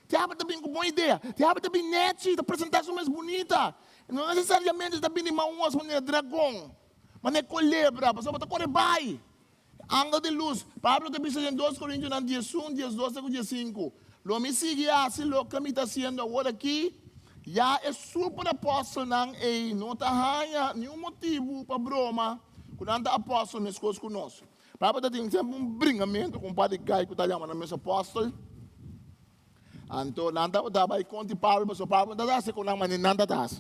Diabo também com boa ideia. Diabo também net, da apresentação mais bonita. Não necessariamente também de mãos, mas é dragão, mas é colebra, mas é corebai. Anjo de luz. Pablo te dice en 2 Corintios 11, 10, 12, 5. Lo me sigue así lo que me está haciendo ahora aquí. Já é super apóstolo não é, não está nenhum motivo para broma. Quando anda apóstolo nas coisas conosco. Pablo tem sempre brincamento com o padre Gai que está chamando meus apóstolos. Então, nada vai contar Pablo, mas o Pablo não está com nada, nada está.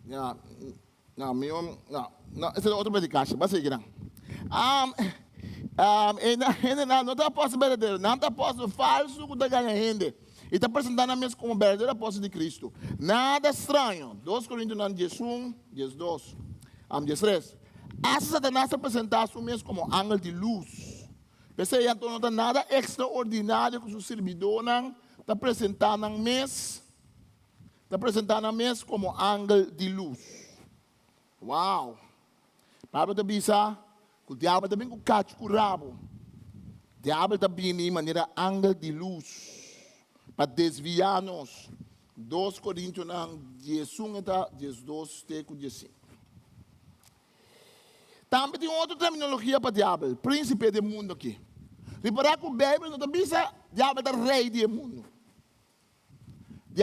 Não, esse é outro medicação, mas seguir. Não está apóstolo verdadeiro, não está apóstolo falso que está ganhando gente. E está apresentando a mesma como verdadeiro apóstolo de Cristo. Nada estranho. 2 Coríntios 11, 12, 13. Essa Satanás se apresentar a mesmo como ángel de luz. Pensei, então não está nada extraordinário que o servidor está apresentando a mesmo. Está apresentando a mesmo como ángel de luz. Uau! Pablo está dizendo que o diabo também com o cacho, com o rabo. O diabo está vindo de maneira ángel de luz. Para desviar-nos. 2 Coríntios 11, 12, 15. Também tem outra terminologia para o diabo. Príncipe do mundo aqui. Reparar que o Bíblia não está dizendo que o diabo é rei do mundo.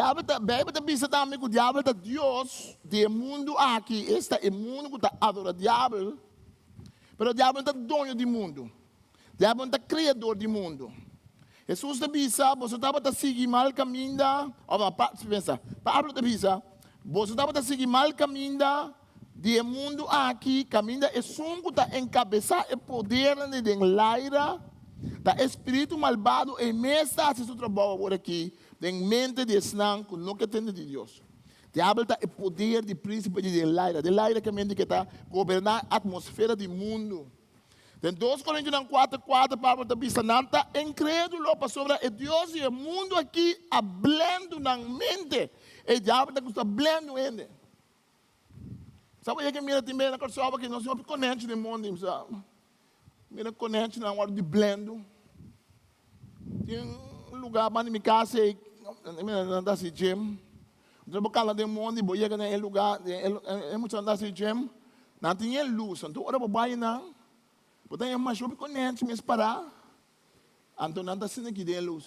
A Bíblia está dizendo também que o diabo é Deus do mundo aqui. Este é o mundo que está adorando o diabo. Mas o diabo não é dono do mundo. O diabo não é criador do mundo. Jesus está dizendo, você está seguindo mal caminho. Pablo está dizendo, você está seguindo mal caminho do mundo aqui. Caminho é um que está encabeçar o poder de laira. O espírito malvado e mesmo se seu trabalho por aqui. Em mente de Islam, que nunca tem de Deus. O diabo está o poder de príncipe de laira. De laira que está governar a atmosfera do mundo. Em 2 Coríntios 4, Pablo está dizendo, não está incrédulo sobre o Deus e o mundo aqui, hablando na mente. O diabo está hablando ainda. Sabe o que mira também na pessoa que nós somos conectados no mundo, sabe? Mira conectados na hora de blendo. Tem um lugar para me casa, andar se gym. Eu vou calar de mundo, vou chegar naquele lugar, é muito andar se gym. Não tem luz, então ora vou baixar não. Vou ter mais jogo com gente, me esperar. Então não está sendo aqui de luz.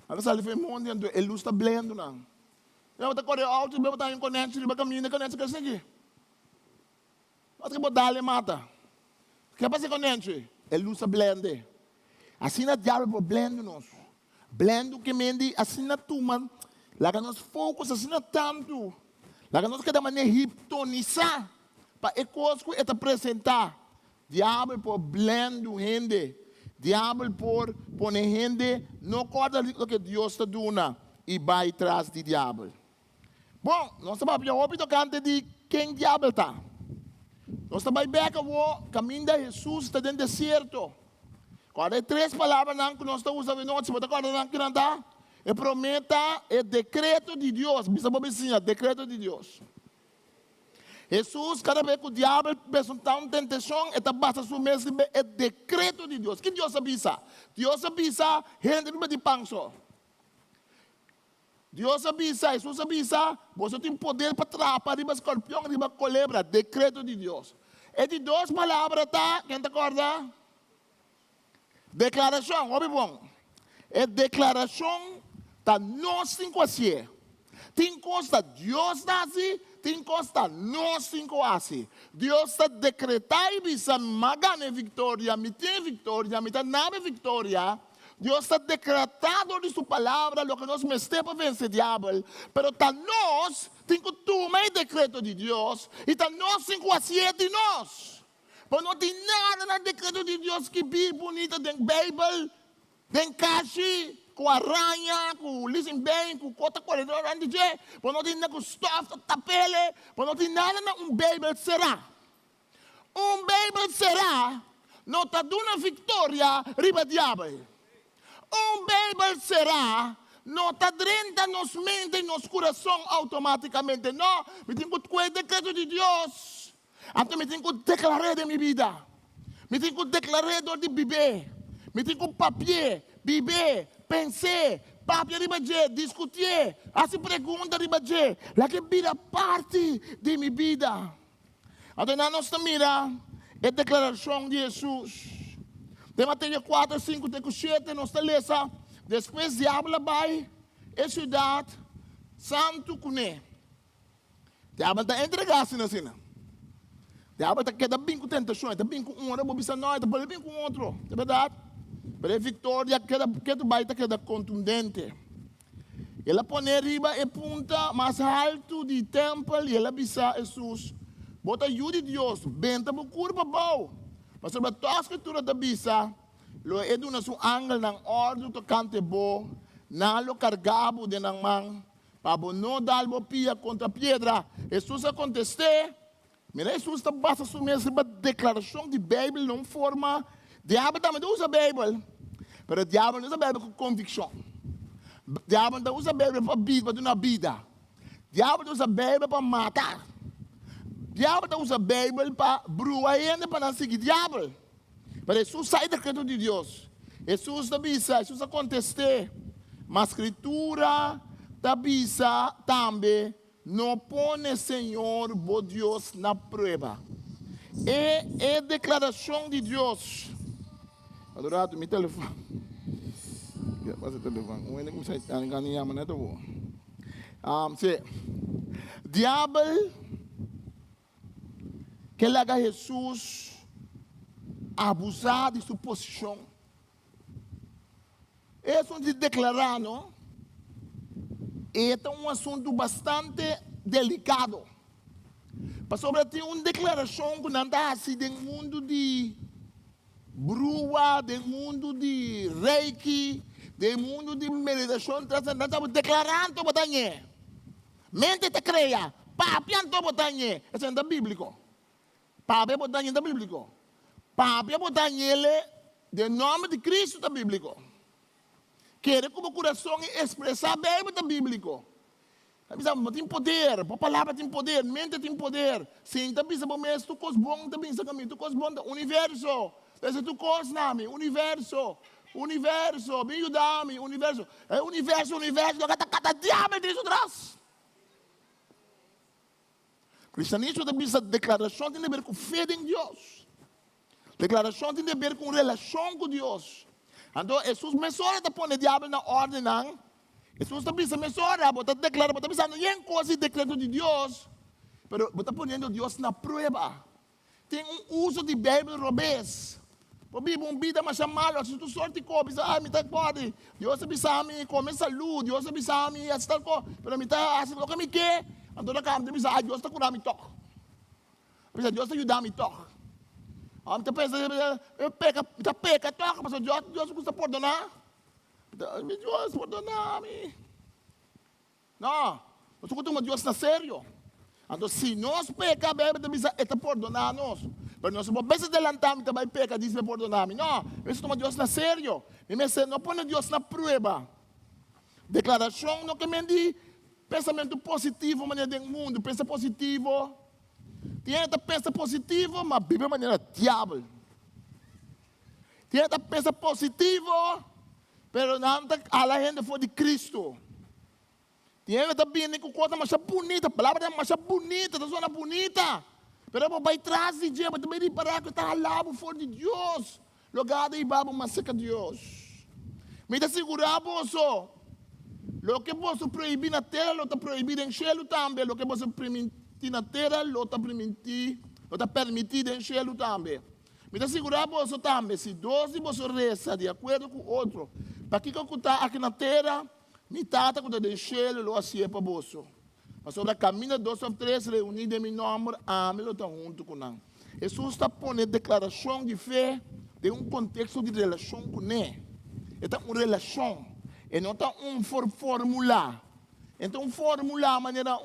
Agora se ele fez mundo, então a luz está blendo não. Eu vou correr alto, eu vou estar em conexão, eu vou caminhar com conexão que é aqui. Acho que vou dar-lhe mata. O que passa com gente? A luz está blende. Assim na diabo vou blendo nós. Blendo que mende assim na turma. Lá que nós focus assim na tanto. Lá que nós cada maneira hipnotizar para a coisa que está apresentar. Diabo por blendo gente. Diabo por pôr gente não corta o que Deus está dando e vai atrás do diabo. Bom, nós estamos a tocante de quem diabo está. Nós estamos a caminho de Jesus está dentro do deserto. Agora, 3 palavras que nós estamos usando hoje, se você acorda que não dá, é prometa, é decreto de Deus. Bisa bobicinha, decreto de Deus. Jesus, cada vez que o diabo apresenta uma tentação, ele basta assumir é decreto de Deus. Que Deus avisa? Deus avisa, gente de panso. Deus avisa, Jesus avisa, você tem poder para atrapar, riba escorpião, riba culebra, decreto de Deus. É de 2 palavras, tá? Quem te acorda? Declaração, ouve bom. É declaração, tá nós 5 assim. Tem costa Deus nasce, tem costa nós 5 assim. Deus está decretando e bisa magane vitória, me tem vitória, me tem nave vitória. Deus está decretando de sua palavra, o que nós me para vencer o diabo. Pero tá nós, tem que tomar o decreto de Deus, e tá nós 5 assim de nós. Mas não tem nada no decreto de Deus que é bonito dentro da Bíblia, dentro da caixa, com aranha, com listen bem, com cota corredor, mas não tem nada com stuff, tapele, mas não tem nada no Bíblia será. Bíblia será, não está dando vitória riba diabo. Bíblia será, não está dentro nos mente e nos coração automaticamente. Não, me tem que ter o decreto de Deus. Então me tem que declarar de minha vida. Me tem que declarar de beber. Me tem que papier, beber, pensar, papier de bater, discutir, assim pergunta de bater. Lá que vira parte de minha vida. Então nós mira a declaração de Jesus. De Mateus 4, 5, 7, nós lemos. Depois diabo vai a cidade santo cuné. Diabo está entregado assim. Diabo está queda bem com tentação, está bem com um, não bisa não, está bem com outro, é verdade? Mas a vitória queda vai estar queda contundente. Ela põe riba e punta mais alto do templo e ela bisa Jesus. Bota ajuda de Deus, benta por curva bom. Mas sobre toda a escritura da bisa, lo é do nosso ângulo ng ordem to cante bo, nalo cargabo de ng mang, pabo no dalbo pia contra pedra. Jesus a contestar. Mira, Jesus está basta assumir uma declaração de Bíblia não forma. Diabo também usa a Bíblia, mas o diabo não usa a Bíblia com convicção. Diabo não usa a Bíblia para dar uma vida. Diabo não usa a Bíblia para matar. Diabo não usa a Bíblia para bruar ainda para não seguir diabo. Mas Jesus sai do decreto de Deus. Jesus da bisa, Jesus a contestar. Mas a escritura da bisa também não põe Senhor, bo Deus, na prova. É declaração de Deus. Adorado, meu telefone. Passa o telefone. O único que sai a enganar, mas não é tão bom. Diabo que leva Jesus a abusar de sua posição. Isso é de declarar, não? É um assunto bastante delicado. Mas sobre tem uma declaração que não está assim do mundo de brua, do mundo de reiki, do mundo de meditação transcendental, estamos declarando para você. Mente te creia, papian to botanye, isso é bíblico. Papi botanye é bíblico. Papi botanye de nome de Cristo é bíblico. Quer como coração expressar a Bíblia é bíblico. Tem poder, a palavra tem poder, mente tem poder. Sim, tu pensa bom mesmo, tu cos bom, tu pensa caminho, tu cos bom, universo. Esse tu cos nome, universo. universo, me ajudar-me, universo. É universo, cada diabo disso atrás. Cristianismo tem essa declaração, tem a ver com fé em Deus. Declaração tem a ver com relação com Deus. Então, Jesus mesora está pondo o diabo na ordem, não? Jesus está pensando, mesora, está declarando, está pensando, não é coisa de decreto de Deus, mas está pondo Deus na prova. Tem uso de Bíblia robês. A Bíblia vida mas é malo, se tu sorte cobre, me tá pode. Deus sabe me comer saúde, Deus sabe me estar com, pero me tá assim o que me quer. Então na cama Deus está curando me toque. Deus está ajudando me toque. Ah, me tá pensando, eu peca, toque, mas Deus custa perdonar. Deus perdonar-me. Não, nós estamos Deus na sério. Então se nós peca, Deus está perdonar-nos. Mas nós vamos pensar adelantar, também peca, diz me perdonar-me. Não, nós estamos Deus na sério. Não põe Deus na prova. Declaração, não que me diz pensamento positivo, maneira do mundo, pensa positivo. Tem gente que pensa positivo, mas vive de maneira diabo. Tem gente que pensa positivo, mas não a gente foi de Cristo. Tem gente que vive com coisa mais bonita, a palavra é mais bonita, da zona bonita. Pero vai trás de Deus, também de parar que está lá fora de Deus. Lugar de Ibaba, mas seca Deus. Me dá segurar, bolso. Lo que você proibir na terra, lo está proibido em cielo também. Lo que você permitir na terra, lo está permitido em cielo também. Me dá segurar, bolso também. Se dois de você reza de acordo com o outro, para que eu está aqui na terra, me trata com o de cielo, lo assim é para bolso. Mas sobre a caminho 2 ou 3 reunidos em meu nome, amém, eu estou junto com nós. Jesus está pondo declaração de fé em contexto de relação com ele. Então, uma relação, e não está fórmula. Então, fórmula, maneira,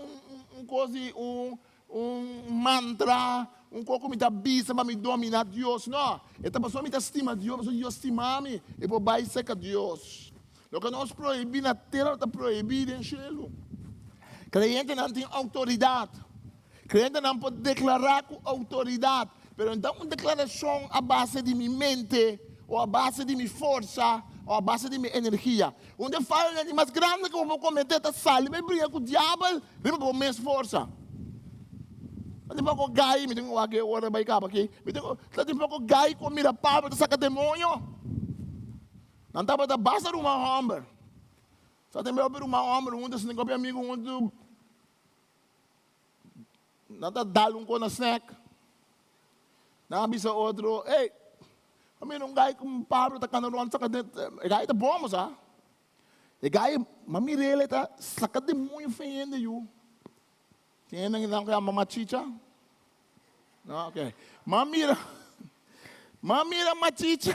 mantra, coisa que me dá bisa para me dominar Deus. Não, esta pessoa me estima Deus, Deus estima-me, e por baixo seca Deus. O que nós proibimos na terra, está proibido em cielo. Crente não tem autoridade. Crente não pode declarar com autoridade. Mas então, uma declaração à base de minha mente, ou à base de minha força, ou à base de minha energia. Onde eu falo, é mais grande que eu vou cometer, está sal, me briga com o diabo, eu vou menos força. Tem pouco gai, me tenho que agora vai cá aqui. Tem pouco gai com mira pau, está saca demônio. Não estava da base de uma homem. Só tem meu uma homem, um desses negócios amigo, um do nada dá com snack. Não avisa outro, ei, a mim não gai com Pablo tá cantando onde saca de, gai tá bom, sabe? E gai, mami ele tá saca de muito feio ainda eu. Tem não que a mamachicha? Não, ok. Mamira machicha.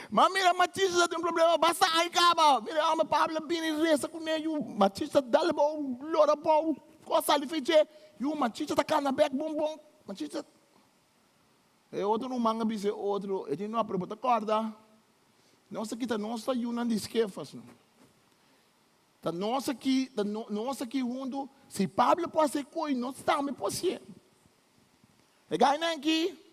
Mamira machicha tem problema, basta ai caba. Mira, a Pablo bini resa com ele, machicha dá-lhe bom, lora bom, coisa ali feixe. E o machicha tá cana back bom, machicha. E outro no manga bise outro, ele não aprova corda. Nossa aqui tá nossa yuna de esquefas. Tá nossa aqui undo, se Pablo pode ser coi, nós estamos possible. E ganha aqui.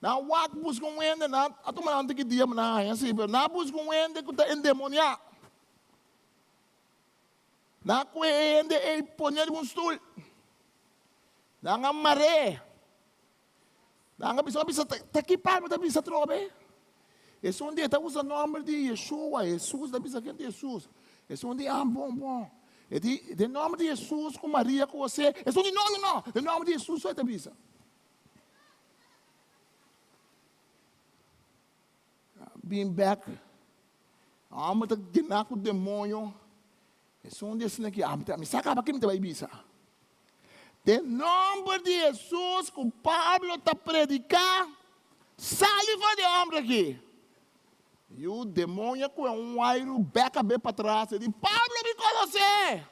Na wak busca ende na atoma ante que dia na assim, na busca ende que tá endemoniado. Na ende e poner um stool. Na maré. Na bisa tá aqui Pablo tá bisa trobe. Esse onde tá usa o nome de Yeshua, Jesus da bisa quem Jesus. Esse onde bom. E de nome de Jesus com Maria com você. Esse onde não. De nome de Jesus só tá bisa. Being back, amo tá ginako demônio. Esse onde esse aqui, me saca para quem me vai bisa. De nome de Jesus, que Pablo está predicar, saliva de homem aqui. E o demônio com um airo beca bem para trás. Ele diz, Pablo me conhece.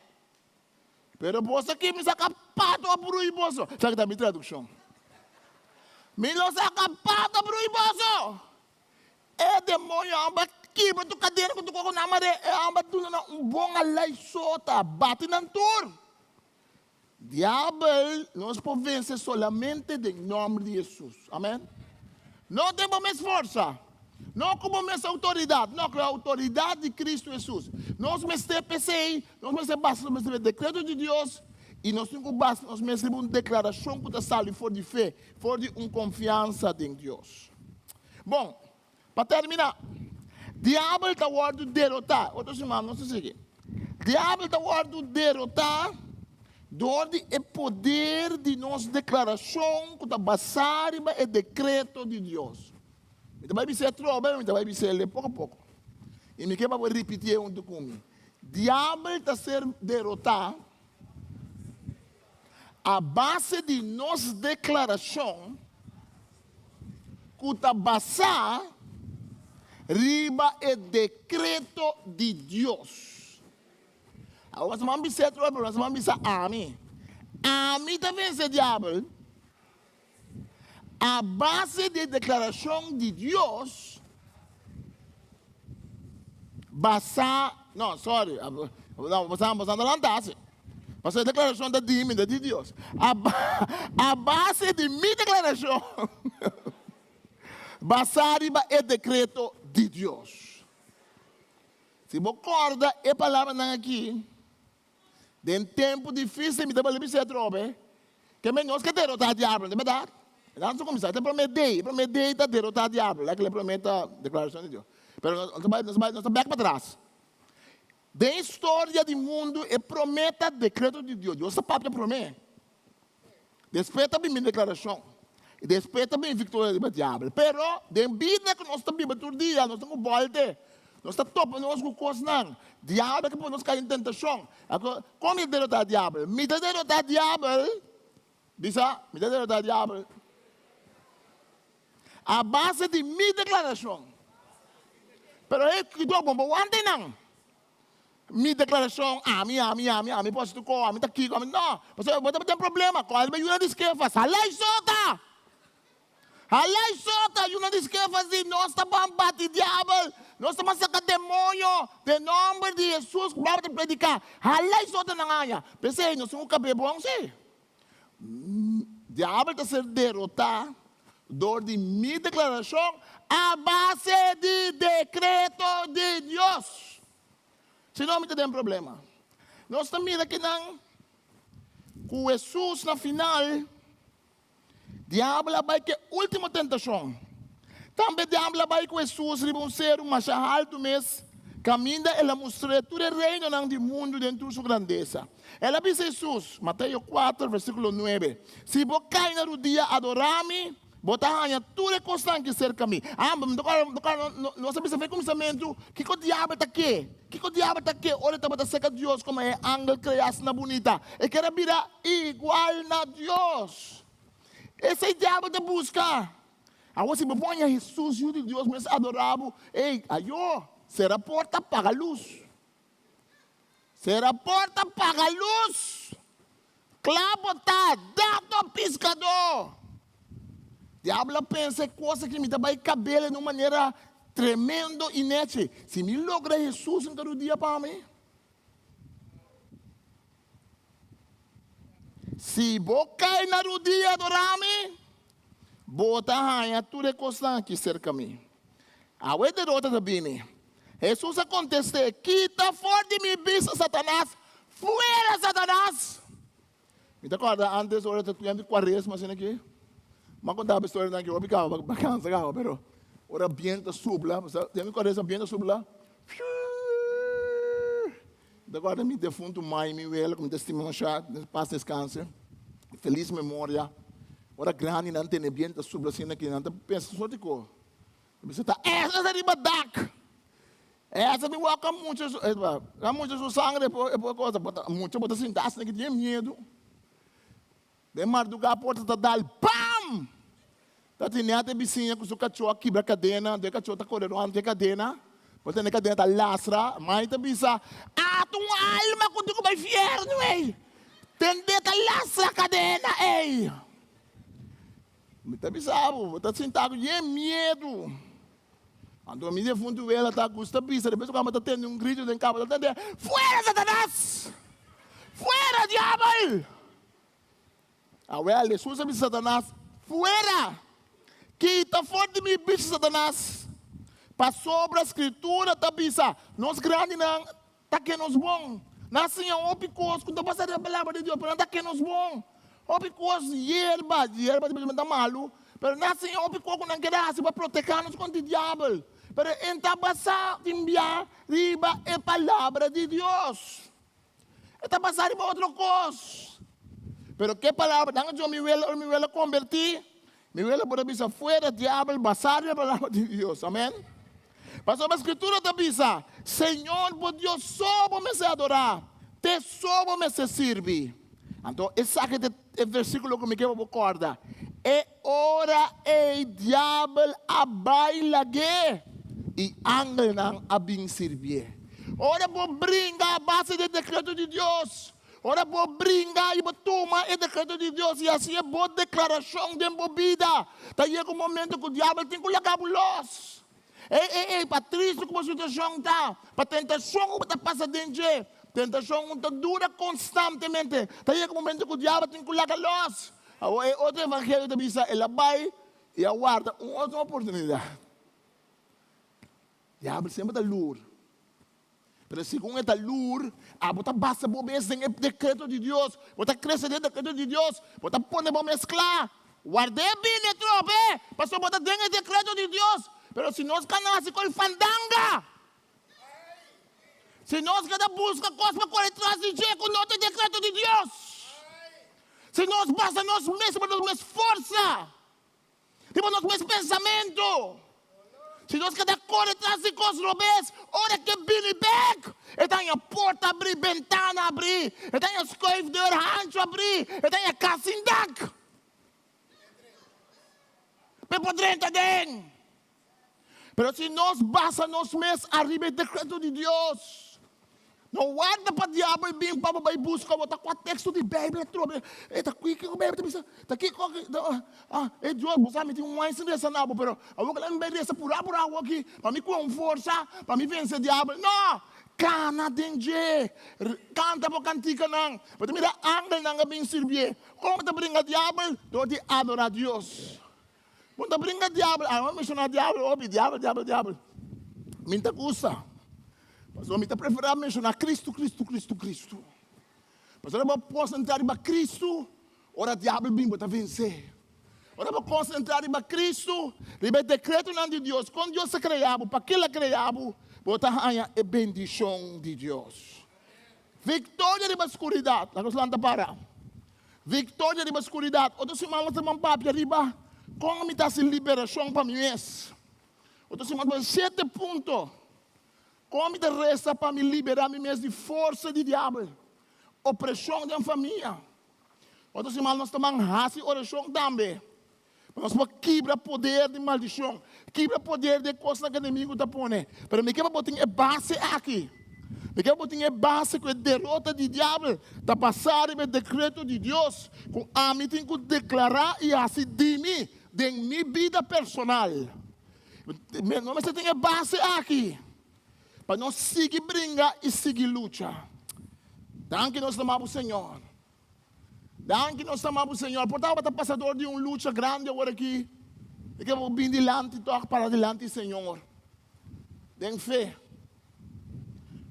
Pero você aqui me saca pato a bruiboso. Sabe que está minha tradução? Me lo saca pato a bruiboso. É demônio, amba aqui, mas tu cadeira que tu coloca na maré, amba tu na bom alai sota, bate na tur. Diabo, nós podemos vencer solamente em nome de Jesus. Amém? Não temos mais força. Não como essa autoridade, não, com a autoridade de Cristo Jesus. Nós mestre pensei, nós mestre basta, nós mestre decreto de Deus, e nós temos basta, nós mestre uma declaração que está salvo, for de fé, for de uma confiança em Deus. Bom, para terminar, diabo está ordo derrotar. Outros irmãos, não se seguem. Diabo está ordo derrotar, onde é poder de nossa declaração que está baseada em decreto de Deus. Então vai ser trouxa, então vai ser pouco a pouco. E me quer repetir um do comigo. Diabo está ser derrotar a base de nossa declaração que está baseada riba é decreto de Deus. Agora nós vamos dizer trouxa, nós vamos dizer amém. Amém também é diabo. A base de declaração de Deus, vamos adelantar-se. Mas a declaração da dívida de Deus. A base de minha declaração, basada é decreto de Deus. Se você acorda, é palavra aqui, em tempo difícil, me dá para dizer trouxa, que menos que derrotar o diabo, não é verdade? Nós vamos começar a prometer a derrotar o diabo, é que ele promete a declaração de Deus. Mas nós vamos back para trás. Da história do mundo, é prometa o decreto de Deus. Deus sabe que promete. Depois também a declaração. E depois também a vitória do diabo. Pero, da vida que nós estamos vivendo todo dia, nós estamos volta. Nós estamos topando nós com coisas não. Diabo é que nós caímos em tentação. Como ele derrotar o diabo? Me derrotar o diabo. Diz, me derrotar o diabo. A base de minha declaração. Pero é que do bom, ontem não. Minha declaração, me posso tocar, me está aqui, não. Você não tem problema, qual é o meu que faz? Alai sota, e não diz que faz, nós estamos batendo diabo, nós estamos sacando demônio, em nome de Jesus, vamos predicar. Alai sota na ganha. Pensei, nós somos cabebão, sim. Diabo está sendo derrotado. Dor de minha declaração, a base de decreto de Deus. Se não me tem problema. Nós estamos aqui com Jesus na final. Diabo vai que última tentação. Também diabo vai com Jesus riba ser mais alto mês. Caminha ela mostra todo o reino do mundo dentro de sua grandeza. Ela disse Jesus, Mateus 4, versículo 9. Se você cai no dia adorar-me, botar tudo é constante cerca de mim. Nós sabemos ver começamento. Que o diabo está aqui? Que o diabo está aqui? Olha, está cerca de Deus como é ángel criação na bonita. E quer virar igual a Deus. Esse é o diabo de buscar. Agora se me põe a Jesus e o Deus mais adorável. Ei, ayo, será porta apaga a luz. Será porta apaga a luz. Clavo tá, dado piscador. Diabo pensa coisa que me dá vai cabelo de uma maneira tremenda e nete. Se me logra Jesus em cada dia para mim. Se vou cair na dia adorar-me, bota a tudo é constante cerca de mim. A outra derrota também. Jesus acontece, quita fora de mim, bicho Satanás, fuera Satanás. Me acorda antes, hora de 40 assim aqui. Mas contava a história que eu ficava bacana, pero ora viento subla, tem que correr esse viento subla. Agora me defunto mãe, me vela como testemunho já, paz descanso, feliz memória. Ora grande não tem viento subla assim aqui, não pensa só de cor. Você tá essa é de badak. Essa me walka muitos sangue depois coisa, muito bota assim, dá assim que tinha medo. De mardugar a porta da dal, pam! Tá tendo até vizinha com o cachorro quebra a cadena, de cachorro tá correndo antes da cadena, botando a cadena tá lastra, mas tá bisa, tua alma quando tu vai inferno, ei! Tende tá lastra a cadena, ei! Me tá bisavo, tá sentado de medo. Quando a minha fundo ela tá custa bisa, depois o cara tá tendo um grito dentro do cabo, tá tendo, fuera Satanás! Fuera diabo! Jesus disse Satanás, fuera! Quita fora de mim, bicho Satanás! Para sobre a escritura, tá bisa. Nós grandes não, tá que nos bom. Nasce em um picos, quando passa a palavra de Deus, mas tá que nos bom. O picos, hierba, tá malo. Pero nasce em um picos, quando não quer assim, para proteger-nos contra o diabo. Pero enta basa timbia riba a palavra de Deus. Está passando para outra coisa. Pero que palavra? Não eu me vela convertir. Me vela por abisar fora, diabo, basar a palavra de Deus. Amém? Pastor, a escritura está bisa, Senhor, por Deus, só me se adorar. Te só me se servir. Então, esse aqui é o versículo que me quer recordar. É hora e diabo a bailar e angel não a bem servir. Ora por brincar a base do decreto de Deus. Ora por brincar e por tomar o decreto de Deus. E assim é boa declaração de vida. Está aí o momento que o diabo tem que colocar los. Ei, para triste como a situação está. Para tentação está passando dentro. Tentação está dura constantemente. Está aí o momento que o diabo tem que colocar los. Outro evangelho da Bíblia, ela vai e aguarda uma outra oportunidade. O diabo sempre está luro. Mas se com esta lure, você basta obedecer o decreto de Deus, você cresce dentro do decreto de Deus, você pode mesclar. Guardei bem a tropa, pastor, você tem o decreto de Deus. Mas se nós canamos com o fandanga, se nós cada busca coisas para correr atrás de Deus, com o decreto de Deus. Se nós basta nós mesmos, nós mesmos força, temos nós mesmos pensamento. Se nós queremos correr atrás de coisas, hora que Billy Beck, tem a porta abrir, ventana abrir, tem a escoive de rancho abrir, tem a casindac. Mas por dentro dentro. Mas se nós basta nós mesmos arriba do decreto de Deus, não guarda para o diabo e bem para vai buscar botar com o texto de Bíblia, está aqui que o Bíblia está aqui é Deus, você me tem um mais nessa nabo, pero eu vou lá me essa por água aqui, para me com força, para me vencer o diabo. Não, cana dentro, canta para cantica não, para mira angel não bem servir. Como te brinca diabo, do de adorar Deus. Quando brinca diabo, vamos mencionar diabo, diabo. Minta custa. Mas eu me prefiro mencionar Cristo. Mas eu vou concentrar em Cristo, ora o diabo vem para vencer. Ora vou concentrar em Cristo, em decreto de Deus. Quando Deus se criava, para que ele criava, botar a bendição de Deus. Vitória de escuridão, lá nós landa para. Vitória de escuridão. Outro semana nós vamos para arriba, como me está se liberação para mim mesmo. Outro semana 7 pontos. Como te resta para me liberar me mesmo de força de diabo, opressão da família. Outra semana nós tomamos raça oração também. Nós vamos quebrar poder de maldição, quebrar poder de coisas que o inimigo está pondo. Mas me quer botar base aqui. Me quer botar base com a derrota de diabo, da passar o decreto de Deus, com a mim tem que declarar e assim de mim, de minha vida personal. Não você tem base aqui. Para nós seguir brincar e seguir luta. Danke nós amamos o Senhor. Danke nós amamos o Senhor. Portanto, está passador de uma luta grande agora aqui. E que eu vou vir adiante, tocar para adiante, Senhor. Tem fé.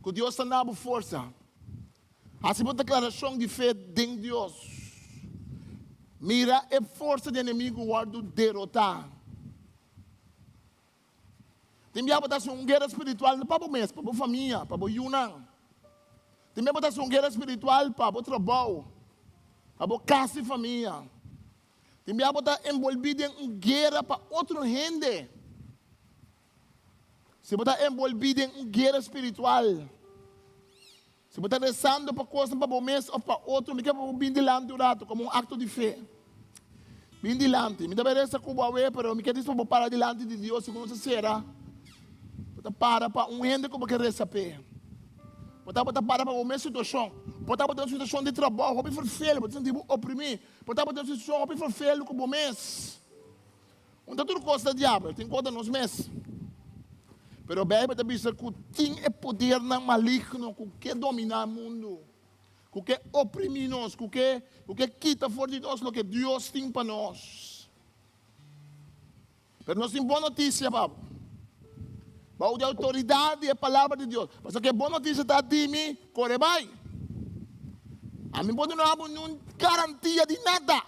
Que Deus está dando força. Assim, uma declaração de fé em Deus. Mira a força do inimigo guardo derrotar. Tem que botar uma guerra espiritual para o mês, para a família, para o Yunnan. Tem que botar uma guerra espiritual para o trabalho, para a casa e família. Tem que botar envolvido em uma guerra para outra gente. Se botar envolvido em uma guerra espiritual. Se botar rezando para coisa para o mês ou para outro, me quer vir delante como um acto de fé. Vir delante. Me dá essa como a ver, mas me quer dizer para parar delante de Deus, segundo se será. Para um gente como que receber. Para uma situação. Para uma situação de trabalho, para feio, para oprimir. Para uma situação para feio como mês. Então tudo coisa do diabo, tem conta nos meses. Mas a Bíblia diz que tem o poder não maligno que dominar o mundo. Que oprimir nós, que quita fora de nós o que Deus tem para nós. Mas nós temos boa notícia, Pablo. Baú de autoridade é a palavra de Deus. Mas que boa notícia está de mim, corre vai. A mim pode não haver nenhuma garantia de nada.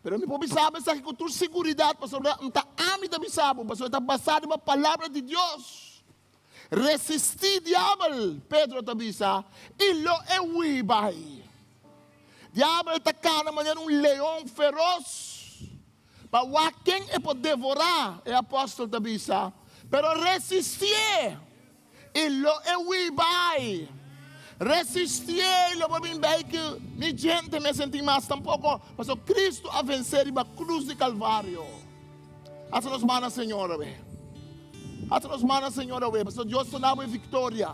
Pero me pode saber que com tua segurança, pastor, não está âmbito de saber, pastor, está basado na palavra de Deus. Resistir diabo, Pedro está bisa, e lo é uibai. Diabo está cá de maneira leão feroz. Para quem é para devorar, é apóstolo está bisa. Pero resistir, e lo é uibai. Resistir, e lo bem bem que minha gente me senti mais tampouco. Mas Cristo a vencer a cruz de Calvário. Hasta nos manos, Senhor, hasta nos manos, Senhor, mas Deus sonava em vitória.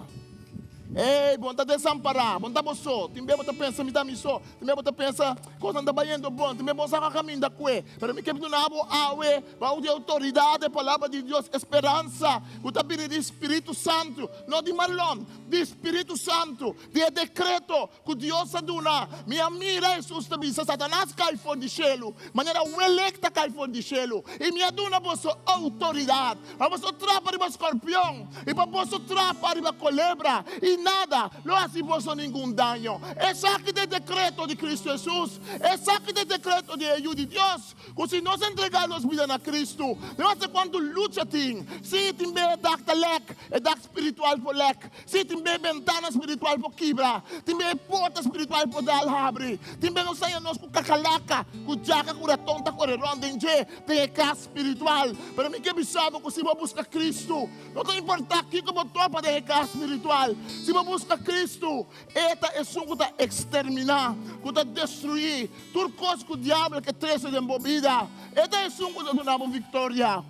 Ei, bom tá desamparar, bom tá boçou. Tem bem bota pensa me dá missão, tem bem bota pensa coisa anda baiando bom, tem bem bom saca caminho da cué. Pero me que não abo awe, baú de autoridade, palavra de Deus, esperança. O tá pedindo de Espírito Santo, não de Marlon, de Espírito Santo, de decreto que Deus aduna. Minha mira Jesus tá bisa Satanás cai fora de cielo, maneira o electa cai fora de cielo. E me aduna boço autoridade. A boço trapa de escorpião, e para boço trapa de culebra. E nada, não há nenhum dano. É saque de decreto de Cristo Jesus, é saque de decreto de ajuda de Deus. Que se nós entregarmos vida a Cristo, não sei quanto luta tem. Se tem bem dacta lec, é dacta espiritual por lec. Se tem bem ventana espiritual por quebra, tem bem porta espiritual por dar abre. Tem bem não saia nós com cacalaca, com jaca, com a tonta, com a ronda em G, tem casa espiritual. Para mim que me sabe que se eu buscar Cristo, não tem importar aqui como tropa de casa espiritual. Se eu buscar Cristo, esta é só que exterminar, que destruir, tudo coisa que o diabo que traz de embobida. Esta é só que dá uma vitória.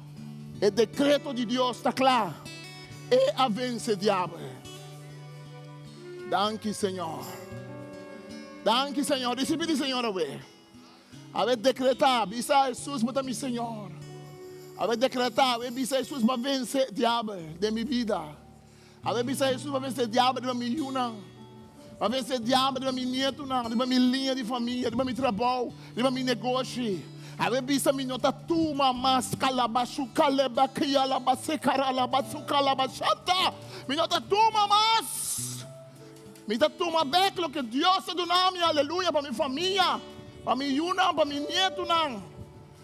O decreto de Deus está claro. E a vence o diabo. Danke, Senhor. Danke, Senhor. Recebe, Senhor, a ver decretar, bisa Jesus, bota mi Senhor. A ver decretar, bisa Jesus, vai vencer o diabo de minha vida. A ver se Jesus vai vencer o diabo de minha yuna, vai vencer o diabo de minha neto, de minha linha de família, de meu trabalho, de meu negócio. A ver se minha nota tuma mas calabachu caleba que alabase caralabasu calabachata. Minha nota tuma mas, minha nota tuma beclo que Deus é do nome, aleluia, para minha família, para minha yuna, para minha neto,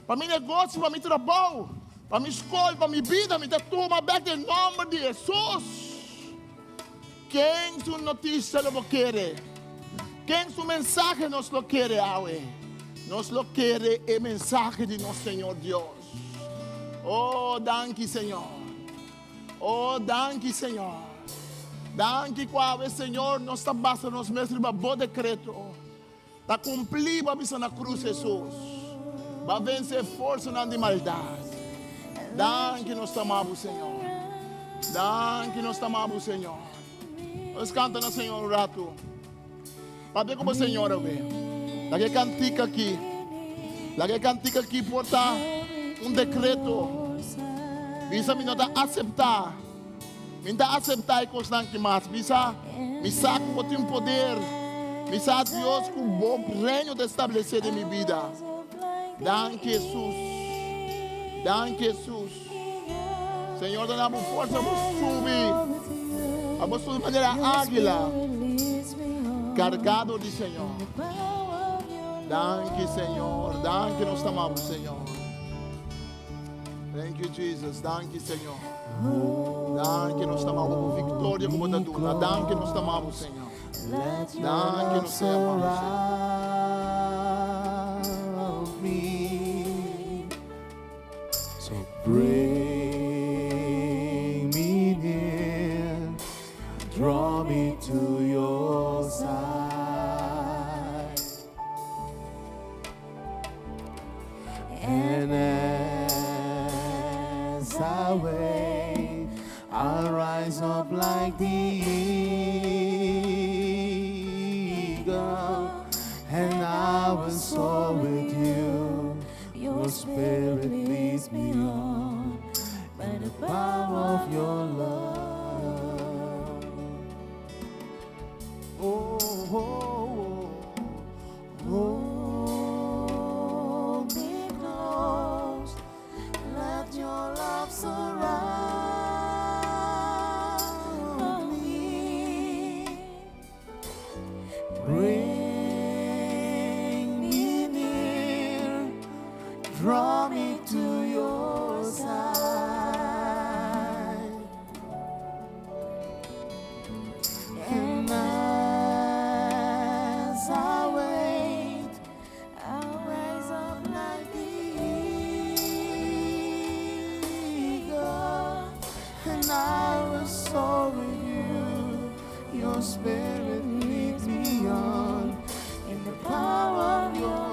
para meu negócio, para meu trabalho, para minha escola, para minha vida, minha nota tuma beclo em nome de Jesus. Quem sua notícia lo quer? Quem sua mensagem nos lo quer, Aue? Nos lo quer é mensagem de nosso Senhor Deus. Oh, danke, Senhor. Oh, danke, Senhor. Danke, qual Senhor, nos está basta nos mestre para bom decreto. Está cumprido a missão na cruz, Jesus. Para vencer força na maldade. Danke, nos amamos, Senhor. Danke, nos amamos, Senhor. Nós cantamos no Senhor um rato. Para ver como o Senhor vê. Lagi cantica aqui. Lagi cantica aqui porta um decreto. Bisa me nota aceitar. Minta aceitar e constante mais. Bisa me saca com um poder. Bisa Deus com o bom reino de estabelecer em minha vida. Danke Jesus. Danke Jesus. Senhor, dá-nos força, vamos subir. Vamos de maneira águila, cargado de Senhor. Danke, Senhor. Danke, nós amamos, Senhor. Thank you, Jesus. Danke, Senhor. Danke, nós amamos por vitória como da duna. Danke, nós amamos, Senhor. Danke, nós amamos, Senhor. So bring me near. Draw me to your side, and as I wait, I'll rise up like the eagle, and I will soar with you. Your spirit leads me on by the power of your love. Hold me close, let your love surround. me to your side. And as I wait, I'll rise up like the eagle, and I will soar with you. Your spirit leads me on in the power of your love.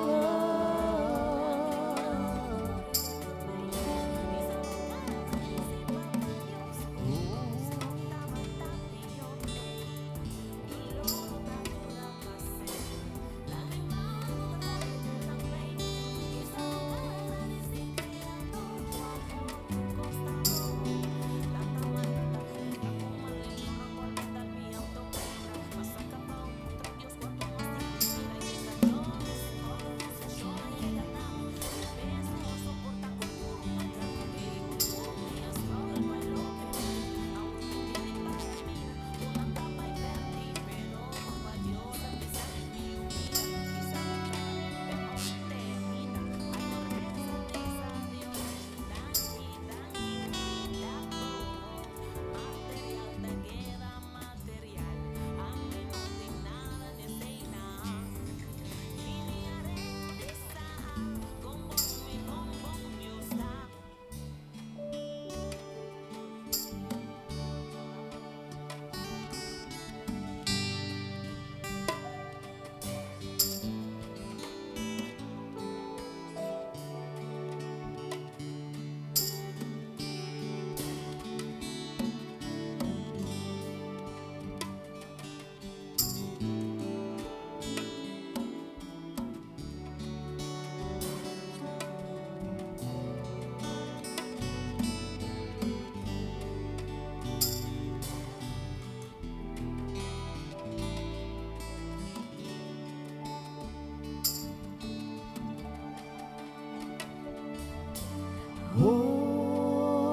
Hold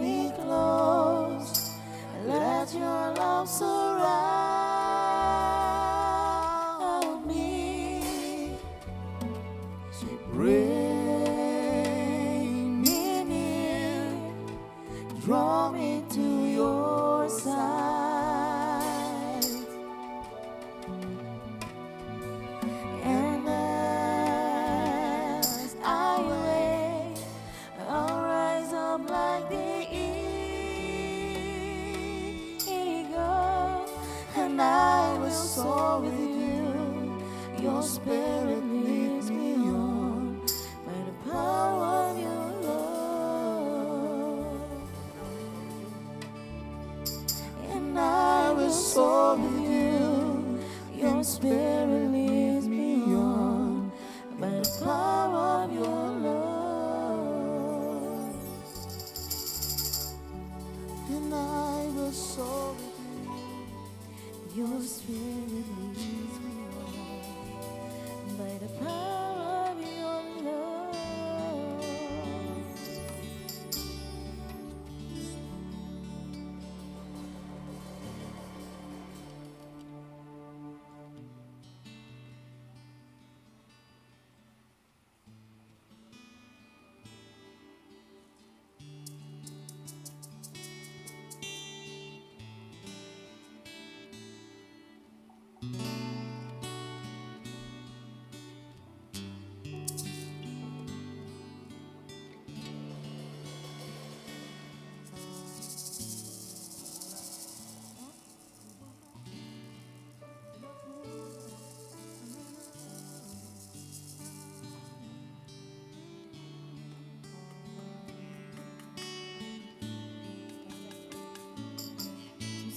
me close, let your love surround me. Bring me near, draw me to your side. And as I wait, I'll rise up like the eagle, and I will soar with you. Your spirit leads me on by the power of your love. And I will soar with you. Your spirit leads me on by the power of your love. And I will soar with you. Your spirit leads me on by the power of your love.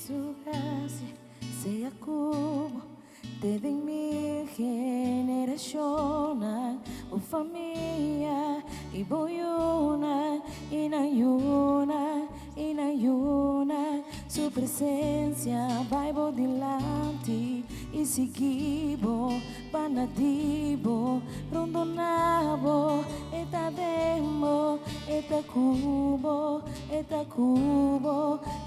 Su gracia sea como desde mi generación, o familia y boyona, inayuna, su presencia vai por delante e seguivo, panativo, rondonavo, eta demo, eta cubo,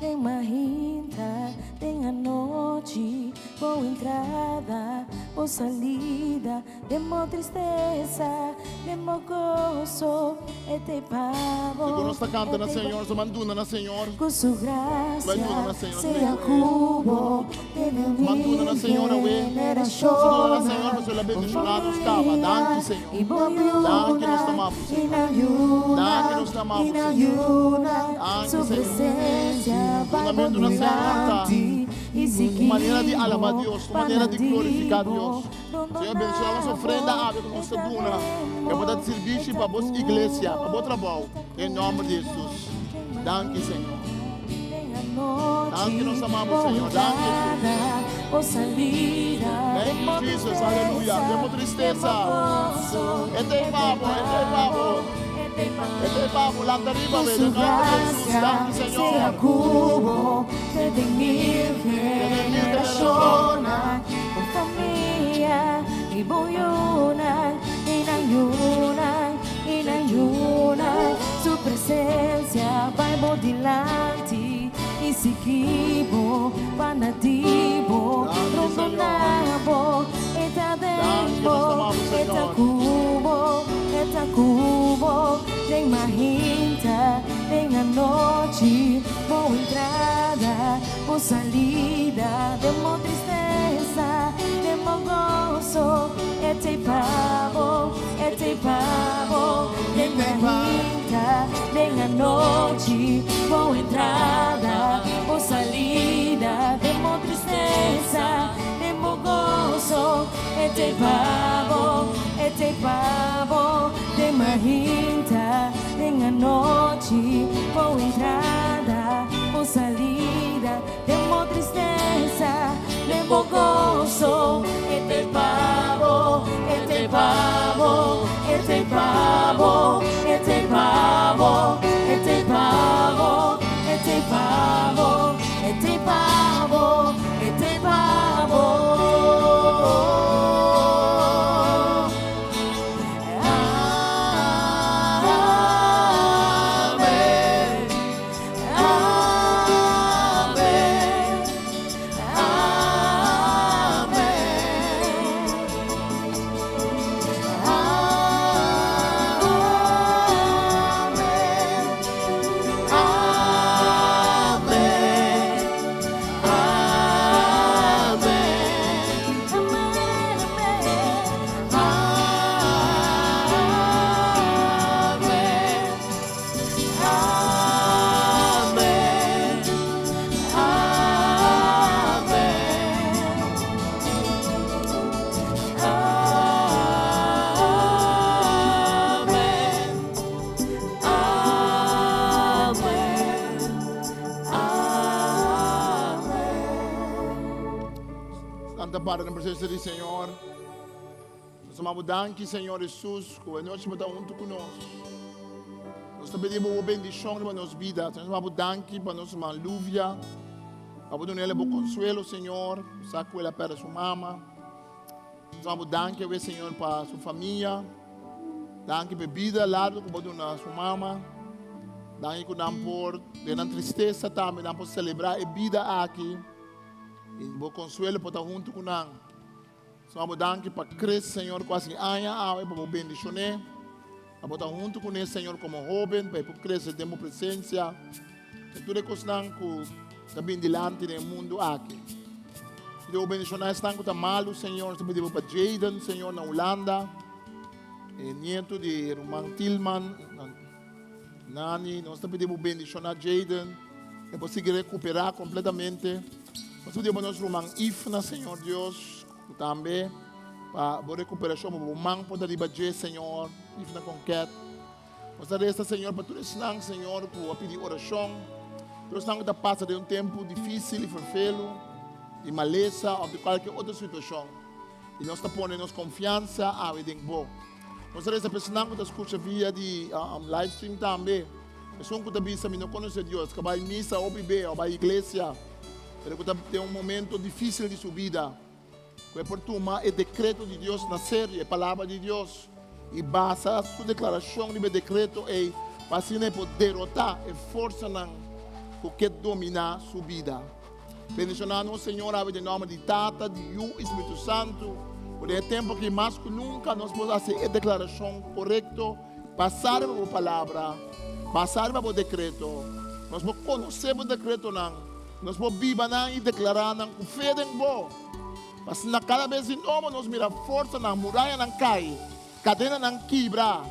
tem mahinta, tem a noite, boa entrada, por por salida, demo tristeza, demo gozo, e te Quando pavo, nós está cantando na Senhor, se manduna na Senhor. con su gracia, Manduna, Señor, sea Señor. cubo de Manduna na Senhor, we. Manduna na Senhor, você la bendicionado estava. Danke, Senhor. y voy Danke, nós te amamos, Senhor. inayuna, Danke, nós te amamos, inayuna, Danke, su Senhor. presencia va Fundamento na Senhor, ti y seguimos Uma maneira de alabar Deus, uma maneira de glorificar Deus. donde Senhor, abençoa a nossa ofrenda, ave com nossa duna. Eu vou dar serviço para a vossa igreja, para o vosso trabalho. Em nome de Jesus. Danke, Senhor. Danke, nós amamos, Senhor. Danke, o salida, Thank you, Jesus. Aleluia. Demos tristeza. Este pavo, este pavo. Este pavo, lá da riba, por velho. su Em nome de Jesus. gracia, Danke, sea Senhor. cubo de mil generaciones, con familia y boyona, inayuna, su presencia va delante y seguimos panativo, rombonabo, eta dembo, eta cubo, nem mahinta, nem a noite, boa entrada, boa salida, demo tristeza, demo gozo, ete pavo, nem mahinta, nem a noite, boa entrada, boa salida, demo tristeza, demo gozo, ete pavo, de mahinta, nem a noite, boa entrada, boa salida, demo tristeza, demo gozo, ete pavo, ete pavo, ete pavo, ete pavo, ete pavo, ete pavo, ete pavo, ete pavo. Santa Padre, na presença do Senhor. Nós amamos danke, Senhor Jesus, que a noite está junto conosco. Nós te pedimos uma bendição para nossa vida. Nós amamos danke para nossa irmã Lúvia. Para dar ela bom consuelo, Senhor. Saco ela para sua mama. Nós amamos danke, Senhor, para sua família. Danke para a vida, lado que pode dar sua mama. Danke que dá por na tristeza também, dá por celebrar a vida aqui. E bom consuelo para estar junto com nós. Nós danke para crescer, Senhor, quase anos, para bendicionar. Para estar junto com ele, Senhor, como jovem, para crescer, demos presença. E tudo que nós também delante do mundo aqui. E eu bendicionar estão com malo, Senhor, nós pedimos para Jaden, Senhor, na Holanda. E nieto de Roman Tillman, Nani, nós pedimos bendicionar Jaden. E para conseguir recuperar completamente. Nós pedimos nosso irmão Ifna, Senhor Deus, também, para a recuperação, para o irmão poder ir Senhor, Ifna Conquete. Nós resta, Senhor, para todos nós, Senhor, para pedir oração. Todos nós que passam de tempo difícil e fervelo, de maleza ou de qualquer outra situação. E nós estamos pondo nossa confiança a Edem Bo. Nós resta, pessoas que escutam via de live stream também. Pessoas que também não conhecem Deus, que vai à missa ou bebê ou vai à igreja. Pero que tem momento difícil de sua vida. Que por tomar o decreto de Deus nascer, a palavra de Deus. E basta sua declaração de decreto e para assim poder derrotar a força que quer dominar sua vida. Bendicionando o Senhor, em nome de Tata, de Yu, Espírito Santo, Por é tempo que mais que nunca nós podemos fazer a declaração correta, passar para a palavra, passar para o decreto. Nós podemos conhecer o decreto, nós podemos viver e declarar com fé em bom. Mas na cada vez que nós miramos força na muralha não cai, cadena não quebra.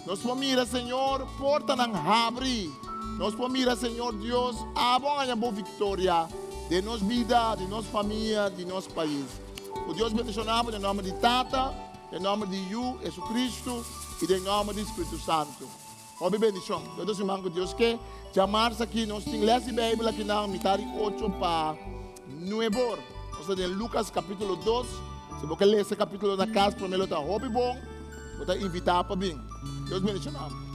Nós podemos mirar, Senhor, porta não abre. Nós podemos mirar, Senhor Deus, a boa vitória de nossa vida, de nossa família, de nosso país. O Deus bendicionamos em nome de Tata, em nome de Jesus Cristo e em nome do Espírito Santo. Obrigado, bendição. Deus irmão com Deus que chamar-se aqui, nós temos a Bíblia aqui na metade 8 para 9. Nós estamos em Lucas capítulo 2. Se você ler esse capítulo na casa, primeiro está bom, vou te invitar para vir. Deus bendicionamos.